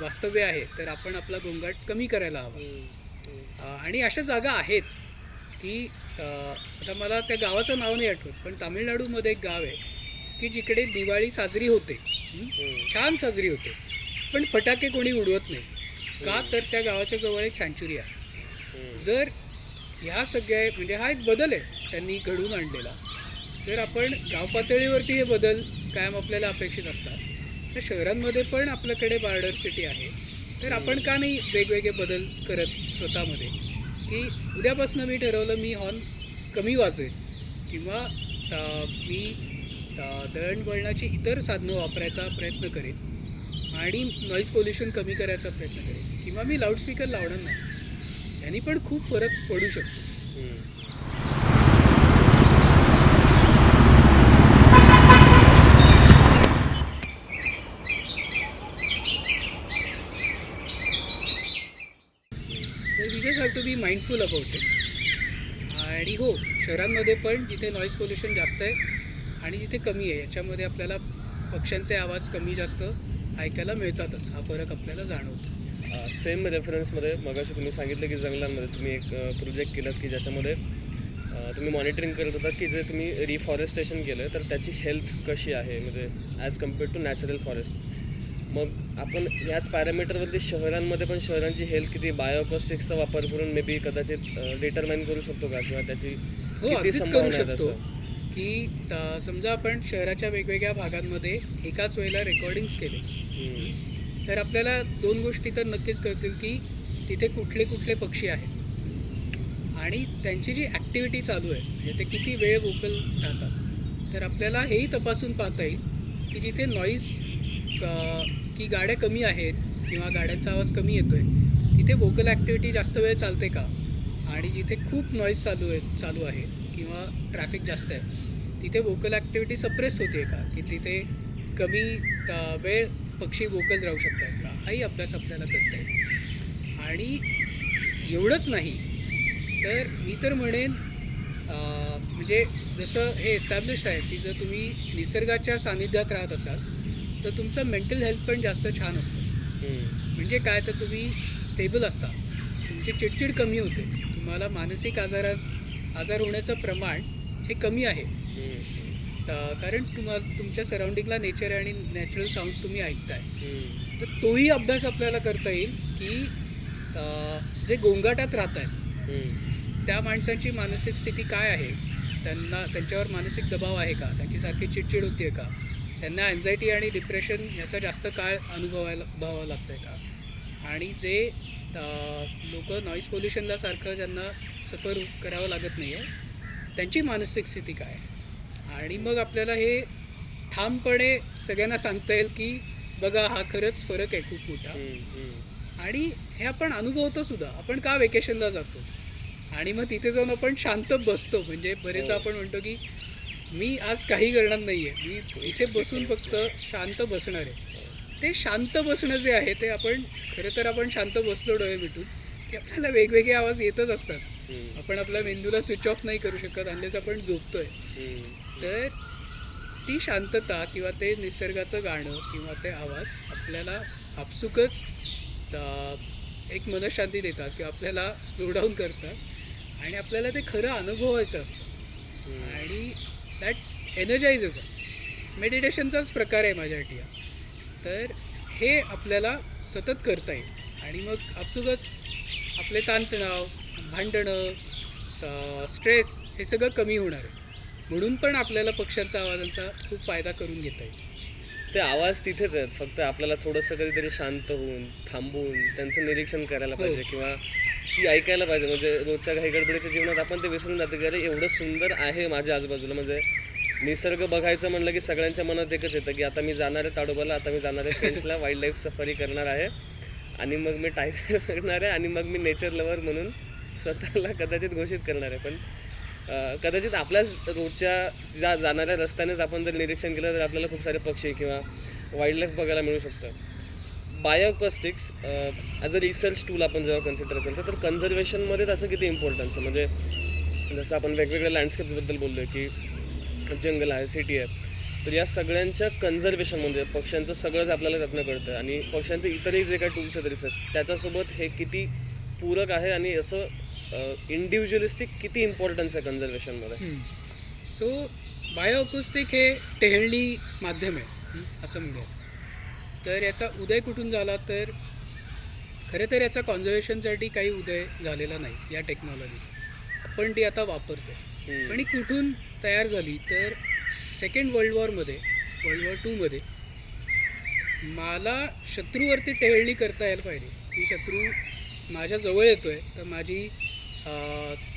वास्तव्य आहे, तर आपण आपला गोंगाट कमी करायला हवा. आणि अशा जागा आहेत की आता मला त्या गावाचं नाव नाही आठवत, पण तामिळनाडूमध्ये एक गाव आहे की जिकडे दिवाळी साजरी होते, छान साजरी होते, पण फटाके कोणी उडवत नाही. का तर त्या गावाच्या जवळ एक सँच्युरी आहे. जर ह्या सगळ्या म्हणजे हा एक बदल आहे त्यांनी घडवून आणलेला. जर आपण गाव पातळीवरती हे बदल कायम आपल्याला अपेक्षित असतात, तर शहरांमध्ये पण आपल्याकडे बायोडायव्हर्सिटी आहे, तर आपण का नाही वेगवेगळे बदल करत स्वतःमध्ये, की उद्यापासून मी ठरवलं मी हॉर्न कमी वाजवेल किंवा मी दळणवळणाची इतर साधनं वापरायचा प्रयत्न करेन आणि नॉईज पोल्युशन कमी करायचा प्रयत्न करेन, किंवा मी लाऊडस्पीकर लावणार नाही. यांनी पण खूप फरक पडू शकतो. We just have to be mindful about it. आणि हो, शहरांमध्ये पण जिथे नॉईज पोल्युशन जास्त आहे आणि जिथे कमी आहे, याच्यामध्ये आपल्याला पक्ष्यांचे आवाज कमी जास्त ऐकायला मिळतातच. हा फरक आपल्याला जाणवतो. सेम रेफरन्समध्ये मगाशी तुम्ही सांगितलं की जंगलांमध्ये तुम्ही एक प्रोजेक्ट केलात की ज्याच्यामध्ये तुम्ही मॉनिटरिंग करत होता की जे तुम्ही रिफॉरेस्टेशन केलं तर त्याची हेल्थ कशी आहे, म्हणजे as compared to natural forest. मग आपण ह्याच पॅरामीटरवरती शहरांमध्ये पण शहरांची हेल्थ किती बायोअकॉस्टिक्सचा वापर करून मे बी कदाचित डिटरमाइन करू शकतो का, किंवा त्याची किती संभावना आहे असं की समजा आपण शहराच्या वेगवेगळ्या भागांमध्ये एकाच वेळेला रेकॉर्डिंग्स केले, तर आपल्याला दोन गोष्टी तर नक्कीच कळतील की तिथे कुठले कुठले पक्षी आहेत आणि त्यांची जी ॲक्टिव्हिटी चालू आहे म्हणजे ते किती वेळ वोकल राहतात, तर आपल्याला हेही तपासून पाहता येईल की जिथे नॉईज की गाड्या कमी आहेत किंवा गाड्यांचा आवाज कमी येतो आहे तिथे वोकल ॲक्टिव्हिटी जास्त वेळ चालते का, आणि जिथे खूप नॉईज चालू आहे किंवा ट्रॅफिक जास्त आहे तिथे वोकल ॲक्टिव्हिटी सप्रेस्ड होते का, की तिथे कमी वेळ पक्षी वोकल राहू शकतात का, हाही अभ्यास आपल्याला करता येईल. आणि एवढंच नाही तर मी तर म्हणेन म्हणजे जसं हे एस्टॅब्लिश्ड आहे की जर तुम्ही निसर्गाच्या सानिध्यात राहत असाल तर तुमचं मेंटल हेल्थ पण जास्त छान असतं. म्हणजे काय, तर तुम्ही स्टेबल असता, तुमची चिडचिड कमी होते, तुम्हाला मानसिक आजार होण्याचं प्रमाण हे कमी आहे. कारण तुमच्या सराउंडिंगला नेचर आणि नॅचरल साऊंड्स तुम्ही ऐकताय. तर तोही अभ्यास आपल्याला करता येईल की जे गोंगाटात राहत आहेत त्या माणसांची मानसिक स्थिती काय आहे, त्यांच्यावर मानसिक दबाव आहे का, त्यांची सारखी चिडचिड होती आहे का, त्यांना अँझायटी आणि डिप्रेशन याचा जास्त काळ अनुभवावं लागतं आहे का, आणि जे लोक नॉईज पोल्युशनला सारखं ज्यांना सफर करावं लागत नाही आहे त्यांची मानसिक स्थिती काय आहे. आणि मग आपल्याला हे ठामपणे सगळ्यांना सांगता येईल की बघा हा खरंच फरक आहे खूप मोठा. आणि हे आपण अनुभवतो सुद्धा. आपण का वेकेशनला जातो आणि मग तिथे जाऊन आपण शांत बसतो. म्हणजे बरेचदा आपण म्हणतो की मी आज काही करणार नाही आहे, मी इथे बसून फक्त शांत बसणार आहे. ते शांत बसणं जे आहे ते आपण खरं तर आपण शांत बसलो डोळे मिटून की आपल्याला वेगवेगळे आवाज येतच असतात. आपण आपल्या मेंदूला स्विच ऑफ नाही करू शकत अनलेस आपण झोपतोय. तर ती शांतता किंवा ते निसर्गाचं गाणं किंवा ते आवाज आपल्याला आपसुकच एक मनशांती देतात किंवा आपल्याला स्लो डाऊन करतात आणि आपल्याला ते खरं अनुभवायचं असतं आणि दॅट एनर्जाइजेस अस. मेडिटेशनचाच प्रकार आहे माझ्यासाठी हा. तर हे आपल्याला सतत करता येईल आणि मग आपसुकच आपले ताणतणाव, भांडणं, स्ट्रेस हे सगळं कमी होणार आहे. म्हणून पण आपल्याला पक्ष्यांचा आवाजांचा खूप फायदा करून घेता येईल. ते आवाज तिथेच आहेत, फक्त आपल्याला थोडंसं कधीतरी शांत होऊन थांबून त्यांचं निरीक्षण करायला पाहिजे किंवा ती ऐकायला पाहिजे. म्हणजे रोजच्या काही गडबडीच्या जीवनात आपण ते विसरून जातो की अरे एवढं सुंदर आहे माझ्या आजूबाजूला. म्हणजे निसर्ग बघायचं म्हणलं की सगळ्यांच्या मनात एकच येतं की आता मी जाणार आहे ताडोबाला, आता मी जाणार आहे फ्रेंड्सला, वाईल्ड लाईफ सफारी करणार आहे आणि मग मी टायगर करणार आहे आणि मग मी नेचर लवर म्हणून स्वतःला कदाचित घोषित करणार आहे. पण कदाचित आपल्याच रोजच्या जाणाऱ्या रस्त्यानेच आपण जर निरीक्षण केलं तर आपल्याला खूप सारे पक्षी किंवा वाईल्ड लाईफ बघायला मिळू शकतं. बायोअकॉस्टिक्स ॲज अ रिसर्च टूल आपण जेव्हा कन्सिडर करतो तर कन्झर्वेशनमध्ये त्याचं किती इम्पॉर्टन्स आहे. म्हणजे जसं आपण वेगवेगळ्या लँडस्केपबद्दल बोललो आहे की जंगल आहे, सिटी आहे, तर या सगळ्यांच्या कन्झर्वेशनमध्ये पक्ष्यांचं सगळंच आपल्याला त्यातनं कळतं आणि पक्ष्यांचे इतरही जे काही टूल्स आहेत रिसर्च त्याच्यासोबत हे किती पूरक आहे आणि याचं इंडिव्हिज्युअलिस्टिक किती इम्पॉर्टन्स आहे कन्झर्वेशनमध्ये. सो बायोअकॉस्टिक हे टेहळणी माध्यम आहे असं म्हणूया. तर याचा उदय कुठून झाला, तर खरं तर याचा कॉन्झर्वेशनसाठी काही उदय झालेला नाही या टेक्नॉलॉजीचा. आपण ती आता वापरतो. पण ही कुठून तयार झाली, तर सेकंड वर्ल्ड वॉर 2 मध्ये मला शत्रूवरती टेहळणी करता यायला पाहिजे की शत्रू माझ्या जवळ येतो आहे तर माझी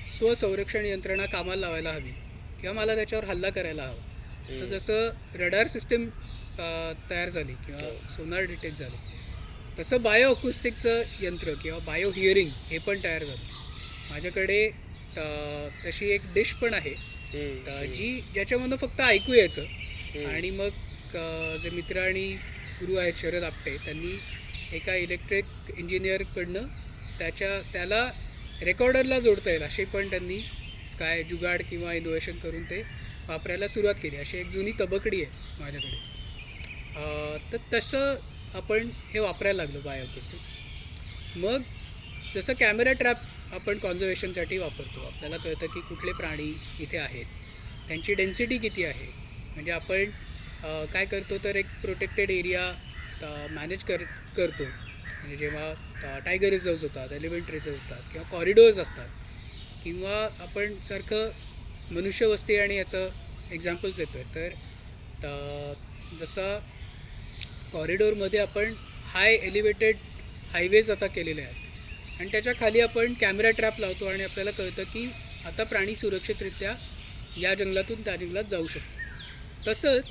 स्वसंरक्षण यंत्रणा कामाला लावायला हवी किंवा मला त्याच्यावर हल्ला करायला हवा. तर जसं रडार सिस्टीम तयार झाली किंवा सोनार डिटेक्ट झाले तसं बायो अकुस्टिकचं यंत्र किंवा बायो हिअरिंग हे पण तयार झालं. माझ्याकडे तशी एक डिश पण आहे ज्याच्यामधून फक्त ऐकू यायचं आणि मग जे मित्र आणि गुरु आहेत शरद आपटे त्यांनी एका इलेक्ट्रिक इंजिनियरकडनं त्याला रेकॉर्डरला जोडता येईल असे पण त्यांनी काय जुगाड किंवा इनोव्हेशन करून ते वापरायला सुरुवात केली. अशी एक जुनी तबकडी आहे माझ्याकडे. तर तसं आपण हे वापरायला लागलो बायोअकॉस्टिक्स. मग जसं कॅमेरा ट्रॅप आपण कॉन्झर्वेशनसाठी वापरतो, आपल्याला कळतं की कुठले प्राणी इथे आहेत, त्यांची डेन्सिटी किती आहे. म्हणजे आपण काय करतो तर एक प्रोटेक्टेड एरिया मॅनेज करतो. म्हणजे जेव्हा टायगर रिझर्व्स होतात, एलिफंट रिझर्व्ह होतात किंवा कॉरिडोर्स असतात किंवा आपण सारखं मनुष्यवस्ती आणि याचं एक्झाम्पल्स येतो आहे. तर जसं कॉरिडोरमध्ये आपण हाय एलिव्हेटेड हायवेज आता केलेले आहेत आणि त्याच्या खाली आपण कॅमेरा ट्रॅप लावतो आणि आपल्याला कळतं की आता प्राणी सुरक्षितरित्या या जंगलातून त्या जंगलात जाऊ शकतो. तसंच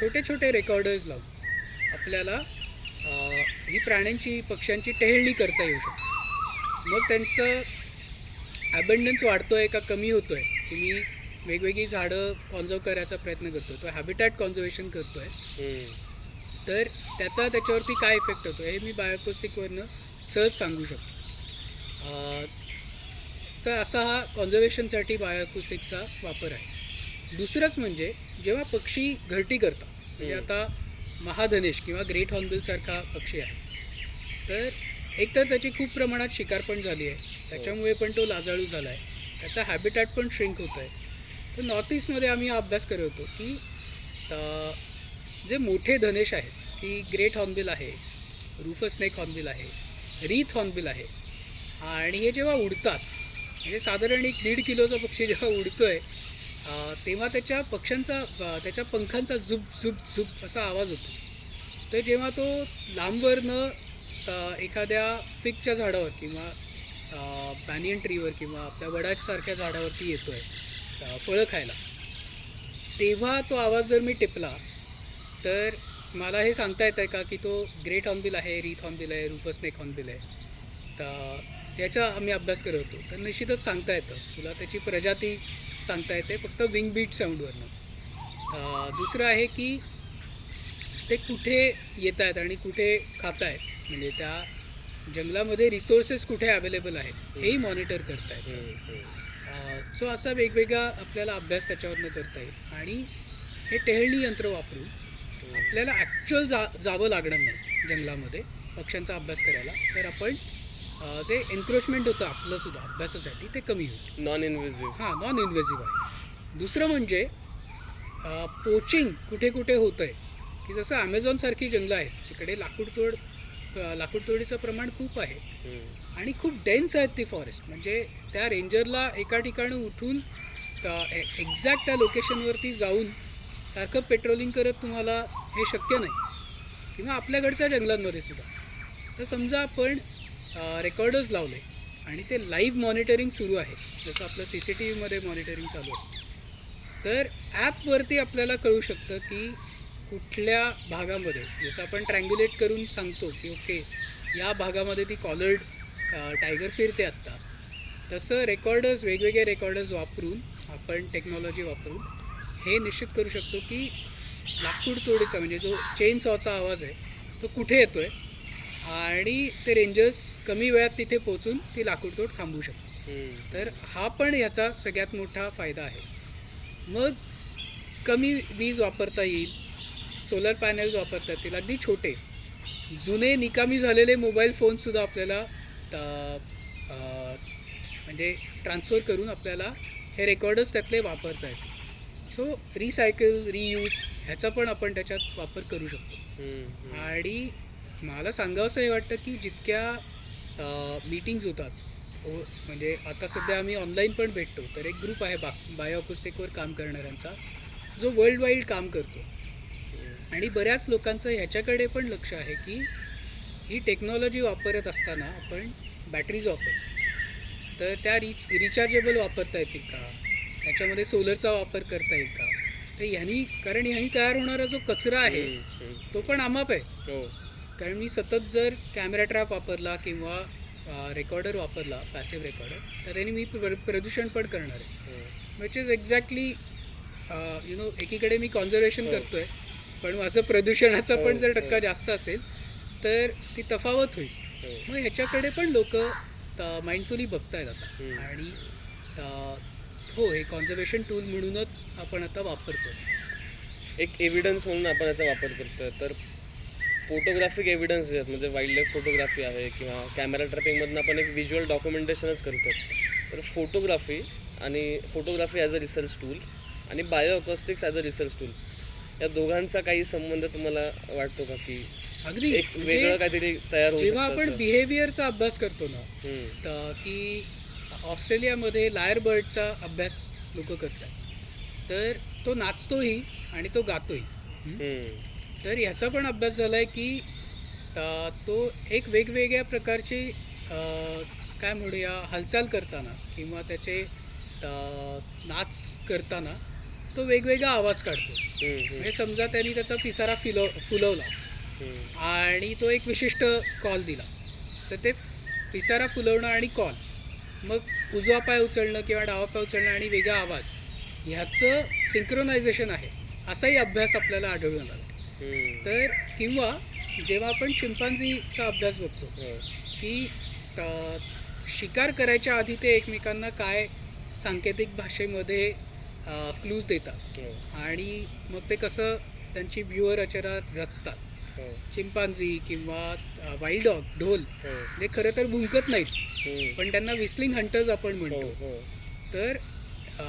छोटे छोटे रेकॉर्डर्स लावून आपल्याला ही प्राण्यांची पक्ष्यांची टेहळणी करता येऊ शकते. मग त्यांचं ॲबंडन्स वाढतो आहे का कमी होतो आहे, की मी वेगवेगळी झाडं कॉन्झर्व करायचा प्रयत्न करतो, तो हॅबिटॅट कॉन्झर्वेशन करतो आहे, तर त्याच्यावरती काय इफेक्ट होतो हे मी बायोअकॉस्टिकवरनं सहज सांगू शकतो. तर असा हा कॉन्झर्वेशनसाठी बायोअकॉस्टिकचा वापर आहे. दुसरंच म्हणजे जेव्हा पक्षी घरटी करतात, म्हणजे आता महाधनेश किंवा ग्रेट हॉर्नबिलसारखा पक्षी आहे, तर एकतर त्याची खूप प्रमाणात शिकार पण झाली आहे, त्याच्यामुळे पण तो लाजाळू झाला आहे, त्याचा हॅबिटॅट पण श्रिंक होत आहे. तर नॉर्थ ईस्टमध्ये आम्ही हा अभ्यास करत होतो की जे मोठे धनेश आहेत, की ग्रेट हॉर्नबिल आहे, रूफस नेक हॉर्नबिल आहे, रीथ हॉर्नबिल आहे, आणि हे जेव्हा उडतात, म्हणजे साधारण 1-1.5 किलोचा पक्षी जेव्हा उडतो आहे तेव्हा त्याच्या पंखांचा झुप झुप झुप असा आवाज होतो. तर जेव्हा तो लांबवरनं एखाद्या फिगच्या झाडावर किंवा बॅनियन ट्रीवर किंवा आपल्या वडासारख्या झाडावरती येतो आहे फळं खायला, तेव्हा तो आवाज जर मी टिपला तर मला हे सांगता येतं आहे का की तो ग्रेट हॉर्नबिल आहे, रीथ हॉर्नबिल आहे, रूफस नेक हॉर्नबिल आहे. तर त्याचा आम्ही अभ्यास करत होतो. तर निश्चितच सांगता येतं तुला, त्याची प्रजाती सांगता येते फक्त विंग बीट साऊंडवरनं. दुसरं आहे की ते कुठे येत आहेत आणि कुठे खात आहेत, म्हणजे त्या जंगलामध्ये रिसोर्सेस कुठे अवेलेबल आहेत हेही मॉनिटर करता येतं. सो असा वेगवेगळा आपल्याला अभ्यास त्याच्यावरनं करता येईल. आणि हे टेहळणी यंत्र वापरून आपल्याला ॲक्च्युअल जावं लागणार नाही जंगलामध्ये पक्ष्यांचा अभ्यास करायला. तर आपण जे एन्क्रोचमेंट होतं आपलंसुद्धा अभ्यासासाठी ते कमी होईल. Non invasive. नॉन इन्व्हेजिव्ह आहे. दुसरं म्हणजे पोचिंग कुठे कुठे होतं आहे, की जसं ॲमेझॉनसारखी जंगलं आहेत जिकडे लाकूडतोडीचं प्रमाण खूप आहे आणि खूप डेन्स आहेत ती फॉरेस्ट. म्हणजे त्या रेंजरला एका ठिकाणी उठून एक्झॅक्ट त्या लोकेशनवरती जाऊन सारखं पेट्रोलिंग करत तुम्हाला हे शक्य नाही, किंवा आपल्याकडच्या जंगलांमध्ये सुद्धा. तर समजा आपण रेकॉर्डर्स लावले आणि ते लाईव्ह मॉनिटरिंग सुरू आहे, जसं आपलं CCTVमध्ये मॉनिटरिंग चालू असतं, तर ॲपवरती आपल्याला कळू शकतं की कुठल्या भागामध्ये, जसं आपण ट्रँग्युलेट करून सांगतो की ओके या भागामध्ये ती कॉलर्ड टायगर फिरते आत्ता, तसं वेगवेगळे रेकॉर्डर्स वापरून आपण टेक्नॉलॉजी वापरून हे निश्चित करू शकतो की लाकूड तोडीचा म्हणजे जो चेन सॉचा आवाज आहे तो कुठे येतो आहे, आणि ते रेंजर्स कमी वेळात तिथे पोचून ती लाकूडतोड थांबवू शकतो. तर हा पण याचा सगळ्यात मोठा फायदा आहे. मग कमी वीज वापरता येईल, सोलर पॅनल्स वापरता येतील, अगदी छोटे जुने निकामी झालेले मोबाईल फोनसुद्धा आपल्याला म्हणजे ट्रान्सफर करून आपल्याला हे रेकॉर्डर्स त्यातले वापरता येतील. सो रिसायकल, रियूज ह्याचा पण आपण त्याच्यात वापर करू शकतो. आणि मला सांगावंसं हे वाटतं की जितक्या मीटिंग्ज होतात, म्हणजे आता सध्या आम्ही ऑनलाईन पण भेटतो, तर एक ग्रुप आहे बायोअकॉस्टिकवर काम करणाऱ्यांचा जो वर्ल्ड वाईड काम करतो, आणि बऱ्याच लोकांचं ह्याच्याकडे पण लक्ष आहे की ही टेक्नॉलॉजी वापरत असताना आपण बॅटरीज वापरतो, तर त्या रिचार्जेबल वापरता येतील का, त्याच्यामध्ये सोलरचा वापर करता येईल का. तर कारण ह्यानी तयार होणारा जो कचरा आहे तो पण आमाप आहे. कारण मी सतत जर कॅमेरा ट्रॅप वापरला किंवा रेकॉर्डर वापरला, पॅसिव्ह रेकॉर्डर, तर त्याने मी प्रदूषण पण करणार आहे. विच इज एक्झॅक्टली एकीकडे मी कॉन्झर्वेशन करतो आहे, पण माझं प्रदूषणाचा पण जर टक्का जास्त असेल तर ती तफावत होईल. मग ह्याच्याकडे पण लोक माइंडफुली बघतायत आता. आणि हे कॉन्झर्वेशन टूल म्हणूनच आपण आता वापरतो. एक एव्हिडन्स म्हणून आपण याचा वापर करतो. तर फोटोग्राफिक एव्हिडन्स जे आहेत, म्हणजे वाईल्ड लाईफ फोटोग्राफी आहे किंवा कॅमेरा ट्रॅपिंगमधून आपण एक व्हिज्युअल डॉक्युमेंटेशनच करतो. तर photography as a research tool आणि बायोअकॉस्टिक्स ॲज अ रिसर्च टूल, या दोघांचा काही संबंध तुम्हाला वाटतो का, की अगदी एक वेगळं काहीतरी तयार होऊ जेव्हा शकतं आपण असं? बिहेवियरचा अभ्यास करतो ना, तर की ऑस्ट्रेलियामध्ये लायर बर्डचा अभ्यास लोक करतात, तर तो नाचतोही आणि तो गातोही. तर ह्याचा पण अभ्यास झाला आहे की तो एक वेगवेगळ्या प्रकारचे काय म्हणूया हालचाल करताना किंवा त्याचे नाच करताना तो वेगवेगळा आवाज काढतो. म्हणजे समजा त्यांनी त्याचा पिसारा फुलवला आणि तो एक विशिष्ट कॉल दिला, तर ते पिसारा फुलवणं आणि कॉल, मग उजवा पाय उचलणं किंवा डावा पाय उचलणं आणि वेगळा आवाज, ह्याचं सिंक्रोनायझेशन आहे असाही अभ्यास आपल्याला आढळून आला. तर किंवा जेव्हा आपण चिंपांझीचा अभ्यास बघतो की शिकार करायच्या आधी ते एकमेकांना काय सांकेतिक भाषेमध्ये क्लूज देतात आणि मग ते कसं त्यांची व्यूहरचना रचतात. चिंपांझी किंवा वाईल्ड डॉग, ढोल, जे खरं तर भुंकत नाहीत पण त्यांना विस्लिंग हंटर्स आपण म्हणतो. तर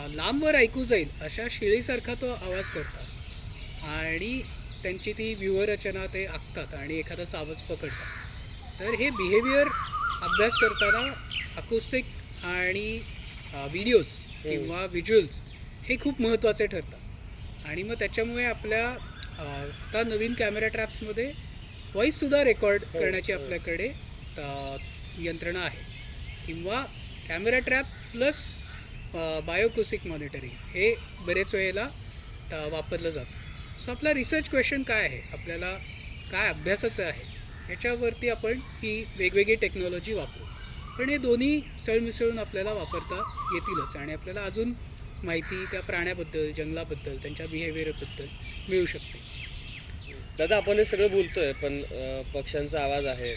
लांबवर ऐकू जाईल अशा शिळीसारखा तो आवाज करतात आणि त्यांची ती व्यूहरचना ते आखतात आणि एखादा सावज पकडतात. तर हे बिहेवियर अभ्यास करताना अकोस्टिक आणि व्हिडिओज किंवा व्हिज्युअल्स हे खूप महत्त्वाचे ठरतात. आणि मग त्याच्यामुळे आपल्या आता नवीन कॅमेरा ट्रॅप्समध्ये व्हॉईससुद्धा रेकॉर्ड करण्याची आपल्याकडे यंत्रणा आहे किंवा कॅमेरा ट्रॅप प्लस बायोकुस्टिक मॉनिटरिंग हे बरेच वेळेला वापरलं जातं. सो आपला रिसर्च क्वेश्चन काय आहे, आपल्याला काय अभ्यासाचं आहे, ह्याच्यावरती आपण ही वेगवेगळी टेक्नॉलॉजी वापरू. पण हे दोन्ही मिसळून आपल्याला वापरता येतीलच आणि आपल्याला अजून माहिती त्या प्राण्याबद्दल, जंगलाबद्दल, त्यांच्या बिहेवियरबद्दल मिळू शकते. दादा, आपण हे सगळं बोलतोय पण पक्ष्यांचा आवाज आहे,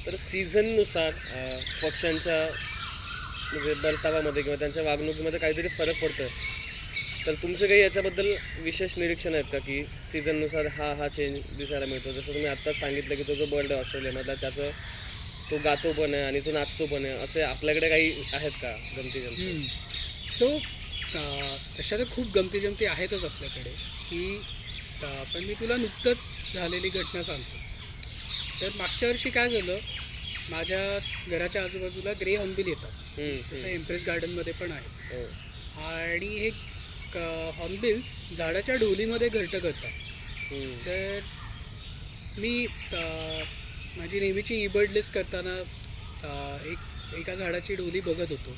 तर सीझननुसार पक्ष्यांच्या म्हणजे बर्तावामध्ये किंवा त्यांच्या वागणुकीमध्ये काहीतरी फरक पडतोय. तर तुमचे काही याच्याबद्दल विशेष निरीक्षण आहेत का की सीझननुसार हा चेंज दिसायला मिळतो? जसं तुम्ही आत्ताच सांगितलं की तो जो बर्ड आहे ऑस्ट्रेलियामधला, त्याचं तो गातो पण आहे आणि तो नाचतो पण आहे, असे आपल्याकडे काही आहेत का गमती? सो तशा तर खूप गमती आहेतच आपल्याकडे की पण मी तुला नुकतंच झालेली घटना सांगतो. तर मागच्या वर्षी काय झालं, माझ्या घराच्या आजूबाजूला ग्रे हॉर्नबिल येतात, जसं एम्प्रेस गार्डनमध्ये पण आहे. आणि हे हॉर्नबिल्स झाडाच्या ढोलीमध्ये घरटं करतात. तर मी माझी नेहमीची ईबर्ड लिस्ट करताना एका झाडाची ढोली बघत होतो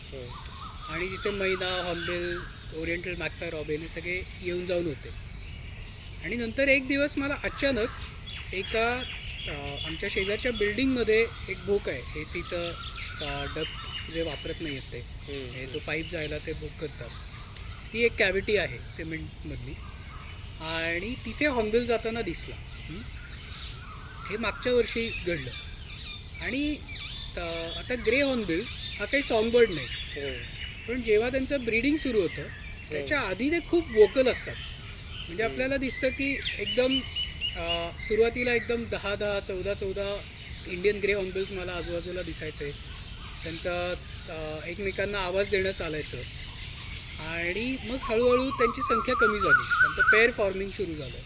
आणि तिथे मैना, हॉर्नबिल, ओरिएंटल मॅक्पा रॉबिन हे सगळे येऊन जाऊन होते. आणि नंतर एक दिवस मला अचानक एका आमच्या शेजारच्या बिल्डिंगमध्ये एक भोक आहे, AC चं डक जे वापरत नाही आहेत ते, तो पाईप जायला ते भोक करतात, ती एक कॅव्हिटी आहे सिमेंटमधली आणि तिथे हॉर्नबिल जाताना दिसला. हे मागच्या वर्षी घडलं. आणि आता ग्रे हॉर्नबिल हा काही सॉंगबर्ड नाही, पण जेव्हा त्यांचं ब्रीडिंग सुरू होतं त्याच्या आधी ते खूप वोकल असतात. म्हणजे आपल्याला दिसतं की एकदम सुरुवातीला एकदम 10-10, 14-14 इंडियन ग्रे हॉर्नबिल्स मला आजूबाजूला दिसायचे. त्यांचा एकमेकांना आवाज देणं चालायचं आणि मग हळूहळू त्यांची संख्या कमी झाली, त्यांचं पेअर फॉर्मिंग सुरू झालं.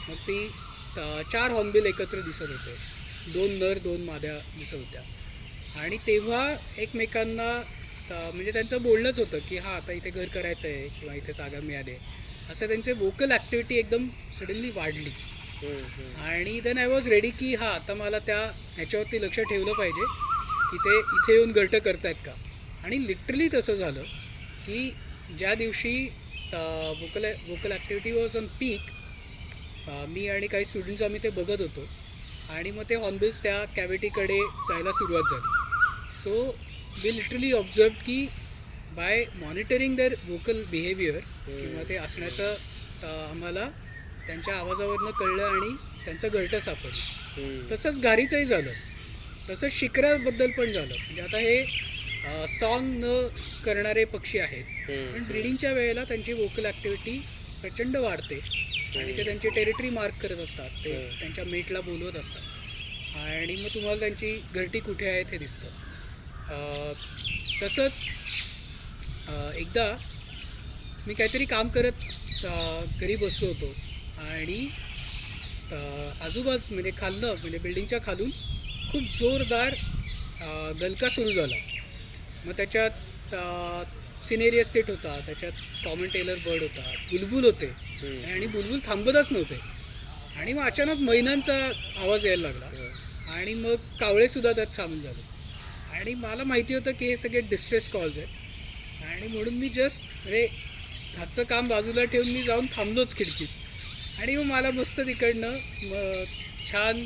मग ती 4 हॉर्नबिल एकत्र दिसत होते, 2 नर 2 माद्या दिसत होत्या. आणि तेव्हा एकमेकांना म्हणजे त्यांचं बोलणंच होतं की हां आता इथे घर करायचं आहे किंवा इथे जागा मिळाली आहे, असं त्यांचे वोकल ॲक्टिव्हिटी एकदम सडनली वाढली. आणि देन आय वॉज रेडी की हां आता मला ह्याच्यावरती लक्ष ठेवलं पाहिजे की ते इथे येऊन घरटं करतायत का. आणि लिटरली तसं झालं की ज्या दिवशी वोकल ॲक्टिव्हिटी वॉज ऑन पीक, मी आणि काही स्टुडंट्स आम्ही ते बघत होतो आणि मग ते हॉर्नबिल्स त्या कॅव्हिटीकडे जायला सुरुवात झाली. सो वी लिटरली ऑब्झर्व की by monitoring their vocal behaviour किंवा ते असण्याचं आम्हाला त्यांच्या आवाजावरनं कळलं आणि त्यांचं घरटं सापडलं. तसंच घारीचंही झालं, तसंच शिकराबद्दल पण झालं. म्हणजे आता हे सॉंग न करणारे पक्षी आहेत पण ब्रीडिंगच्या वेळेला त्यांची वोकल ॲक्टिव्हिटी प्रचंड वाढते आणि ते त्यांची टेरिटरी मार्क करत असतात, ते त्यांच्या मेटला बोलवत असतात आणि मग तुम्हाला त्यांची घरटी कुठे आहे ते दिसतं. तसंच एकदा मी काहीतरी काम करत घरी बसलो होतो आणि म्हणजे खाल्लं म्हणजे बिल्डिंगच्या खालून खूप जोरदार गलका सुरू झाला. मग त्याच्यात सिनेरिया स्टेट होता, त्याच्यात कॉमन टेलर बर्ड होता, बुलबुल होते आणि बुलबुल थांबतच नव्हते. आणि मग अचानक मैनांचा आवाज यायला लागला आणि मग कावळेसुद्धा त्यात सामील झाले. आणि मला माहिती होतं की हे सगळे डिस्ट्रेस कॉल्स आहेत आणि म्हणून मी जस्ट हातचं काम बाजूला ठेवून मी जाऊन थांबलोच खिडकीत आणि मग मला मस्त तिकडनं छान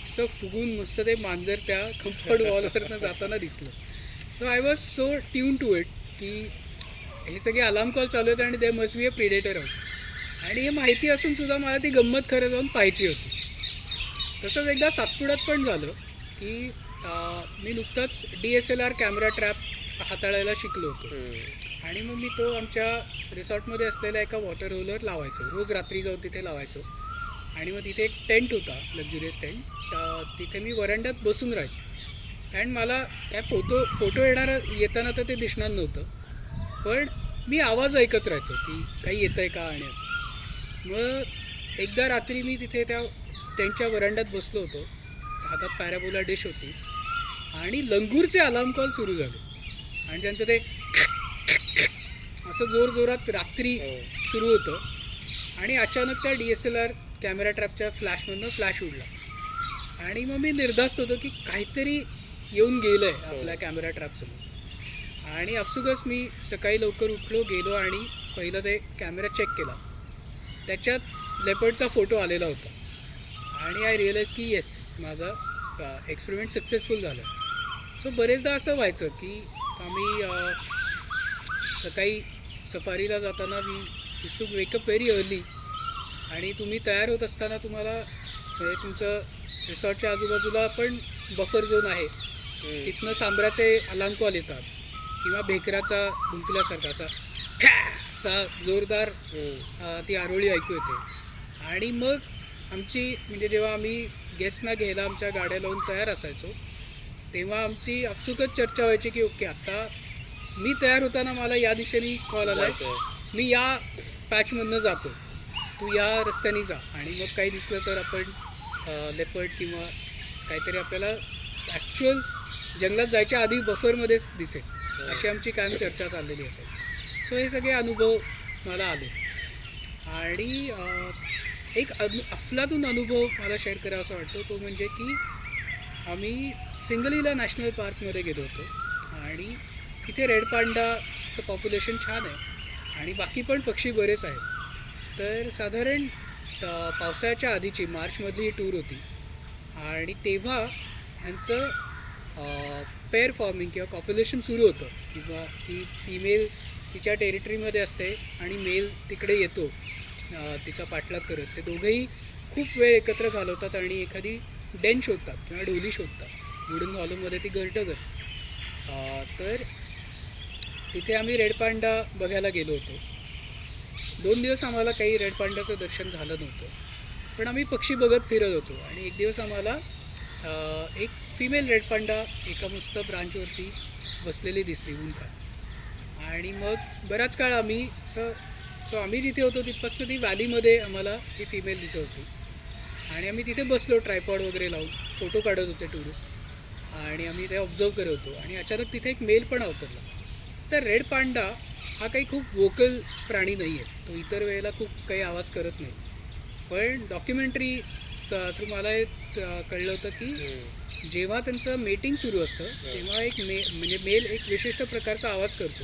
असं फुगून मस्त ते मांजर त्या कम्फर्ट वॉलवरनं जाताना दिसलं. So I was so tune to it की हे सगळे अलार्म कॉल चालू आहेत आणि they must be a predator out आणि हे माहिती असूनसुद्धा मला ती गंमत खरं जाऊन पाहायची होती. तसंच एकदा सातपुड्यात पण झालं की मी नुकताच DSLR कॅमेरा ट्रॅप हाताळायला शिकलो होतो आणि मग मी तो आमच्या रिसॉर्टमध्ये असलेल्या एका वॉटर होलवर लावायचो. रोज रात्री जाऊन तिथे लावायचो आणि मग तिथे एक टेंट होता, लक्झुरियस टेंट. तिथे मी वरांड्यात बसून राहायचो आणि मला काय फोटो येताना तर ते दिसणार नव्हतं, पण मी आवाज ऐकत राहायचो की काही येतं आहे का आणि असं. मग एकदा रात्री मी तिथे त्या टेंटच्या वरांड्यात बसलो होतो, हातात पॅराबोला डिश होती आणि लंगूरचे अलार्म कॉल सुरू झाले आणि त्यांचं ते असं जोरजोरात रात्री सुरू होतं आणि अचानक त्या DSLR कॅमेरा ट्रॅपच्या फ्लॅशमधनं फ्लॅश उडला आणि मग मी निर्धास्त होतो की काहीतरी येऊन गेलं आहे आपल्या कॅमेरा ट्रॅपसमोर. आणि आपसुकच मी सकाळी लवकर उठलो, गेलो आणि पहिलं ते कॅमेरा चेक केला. त्याच्यात लेपर्डचा फोटो आलेला होता आणि आय रिअलाइज की येस, माझा एक्सपेरिमेंट सक्सेसफुल झालं. सो बरेचदा असं व्हायचं की आम्ही सकाळी सफारीला जाताना we use to wake up very early आणि तुम्ही तयार होत असताना तुम्हाला म्हणजे तुमचं रिसॉर्टच्या आजूबाजूला पण बफर झोन आहे, तिथनं सांबराचे अलार्म कॉल येतात किंवा भेकराचा भुंकल्यासारखा असा जोरदार ती आरोळी ऐकू येते. आणि मग आमची म्हणजे जेव्हा आम्ही गेस्टना घ्यायला आमच्या गाड्या लावून तयार असायचो तेव्हा आमची आपसुकच चर्चा व्हायची की ओके, आता मी तयार होताना मला या दिशेने कॉल आला आहे, मी या पॅचमधनं जातो, तू या रस्त्याने जा. आणि मग काही दिसलं तर आपण लेपर्ड किंवा काहीतरी आपल्याला ॲक्च्युअल जंगलात जायच्या आधी बफरमध्येच दिसेल, अशी आमची कायम चर्चा चाललेली असेल. सो हे सगळे अनुभव मला आले आणि एक अफलातून अनुभव मला शेअर करावा असा वाटतो, तो म्हणजे की आम्ही सिंगलीला नॅशनल पार्कमध्ये गेलो होतो आणि तिथे रेड पांडाचं पॉप्युलेशन छान आहे आणि बाकी पण पक्षी बरेच आहेत. तर साधारण पावसाळ्याच्या आधीची मार्चमधली ही टूर होती आणि तेव्हा ह्यांचं पेअर फॉर्मिंग किंवा पॉप्युलेशन सुरू होतं किंवा ती फिमेल तिच्या टेरिटरीमध्ये असते आणि मेल तिकडे येतो तिचा पाठलाग करत. ते दोघंही खूप वेळ एकत्र घालवतात आणि एखादी डेन शोधतात किंवा डोली शोधतात, वुडन हॉलोमध्ये ती घरटं करतात. तर तिथे आम्ही रेड पांडा बघायला गेलो होतो. 2 दिवस आम्हाला काही रेड पांडाचं दर्शन झालं नव्हतं, पण आम्ही पक्षी बघत फिरत होतो आणि एक दिवस आम्हाला एक फिमेल रेड पांडा एका मस्त ब्रांचवरती बसलेली दिसली उंच आणि मग बराच काळ आम्ही सो आम्ही जिथे होतो तिथपासून ती व्हॅलीमध्ये आम्हाला ती फिमेल दिसत होती आणि आम्ही तिथे बसलो ट्रायपॉड वगैरे लावून फोटो काढत होते टुरिस्ट आणि आम्ही ते ऑब्झर्व करत होतो आणि अचानक तिथे एक मेल पण अवतरला. तर रेड पांडा हा काही खूप वोकल प्राणी नाही आहे, तो इतर वेळेला खूप काही आवाज करत नाही, पण डॉक्युमेंटरी थ्रू मला हे कळलं होतं की जेव्हा त्यांचं मेटिंग सुरू असतं तेव्हा एक म्हणजे मेल एक विशिष्ट प्रकारचा आवाज करतो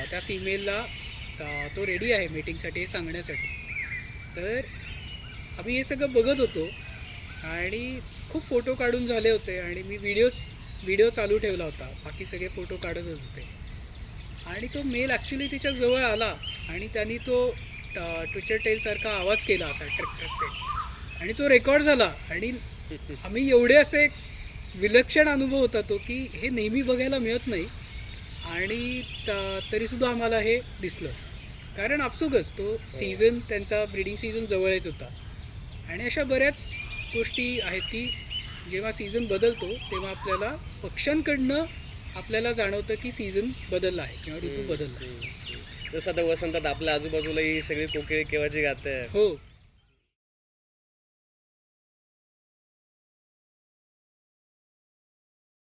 त्या फिमेलला तो रेडी आहे मेटिंगसाठी हे सांगण्यासाठी. तर आम्ही हे सगळं बघत होतो आणि खूप फोटो काढून झाले होते आणि मी व्हिडिओ चालू ठेवला होता, बाकी सगळे फोटो काढतच होते आणि तो मेल ॲक्च्युली तिच्या जवळ आला आणि त्यांनी तो ट्विचर टेलसारखा आवाज केला असा ट्रक ट्रक ट्रक आणि तो रेकॉर्ड झाला आणि आम्ही एवढे असे विलक्षण अनुभव होता तो की हे नेहमी बघायला मिळत नाही आणि तरीसुद्धा आम्हाला हे दिसलं, कारण आपसुकच तो सीझन त्यांचा ब्रीडिंग सीझन जवळ येत होता. आणि अशा बऱ्याच गोष्टी आहेत की जेव्हा सीझन बदलतो तेव्हा आपल्याला पक्ष्यांकडनं आपल्याला जाणवतं की सीझन बदलला आहे किंवा ऋतू बदलला आहे. जसं आता वसंतात आपल्या आजूबाजूला ही सगळी कोकिळे केव्हाची गातं. हो.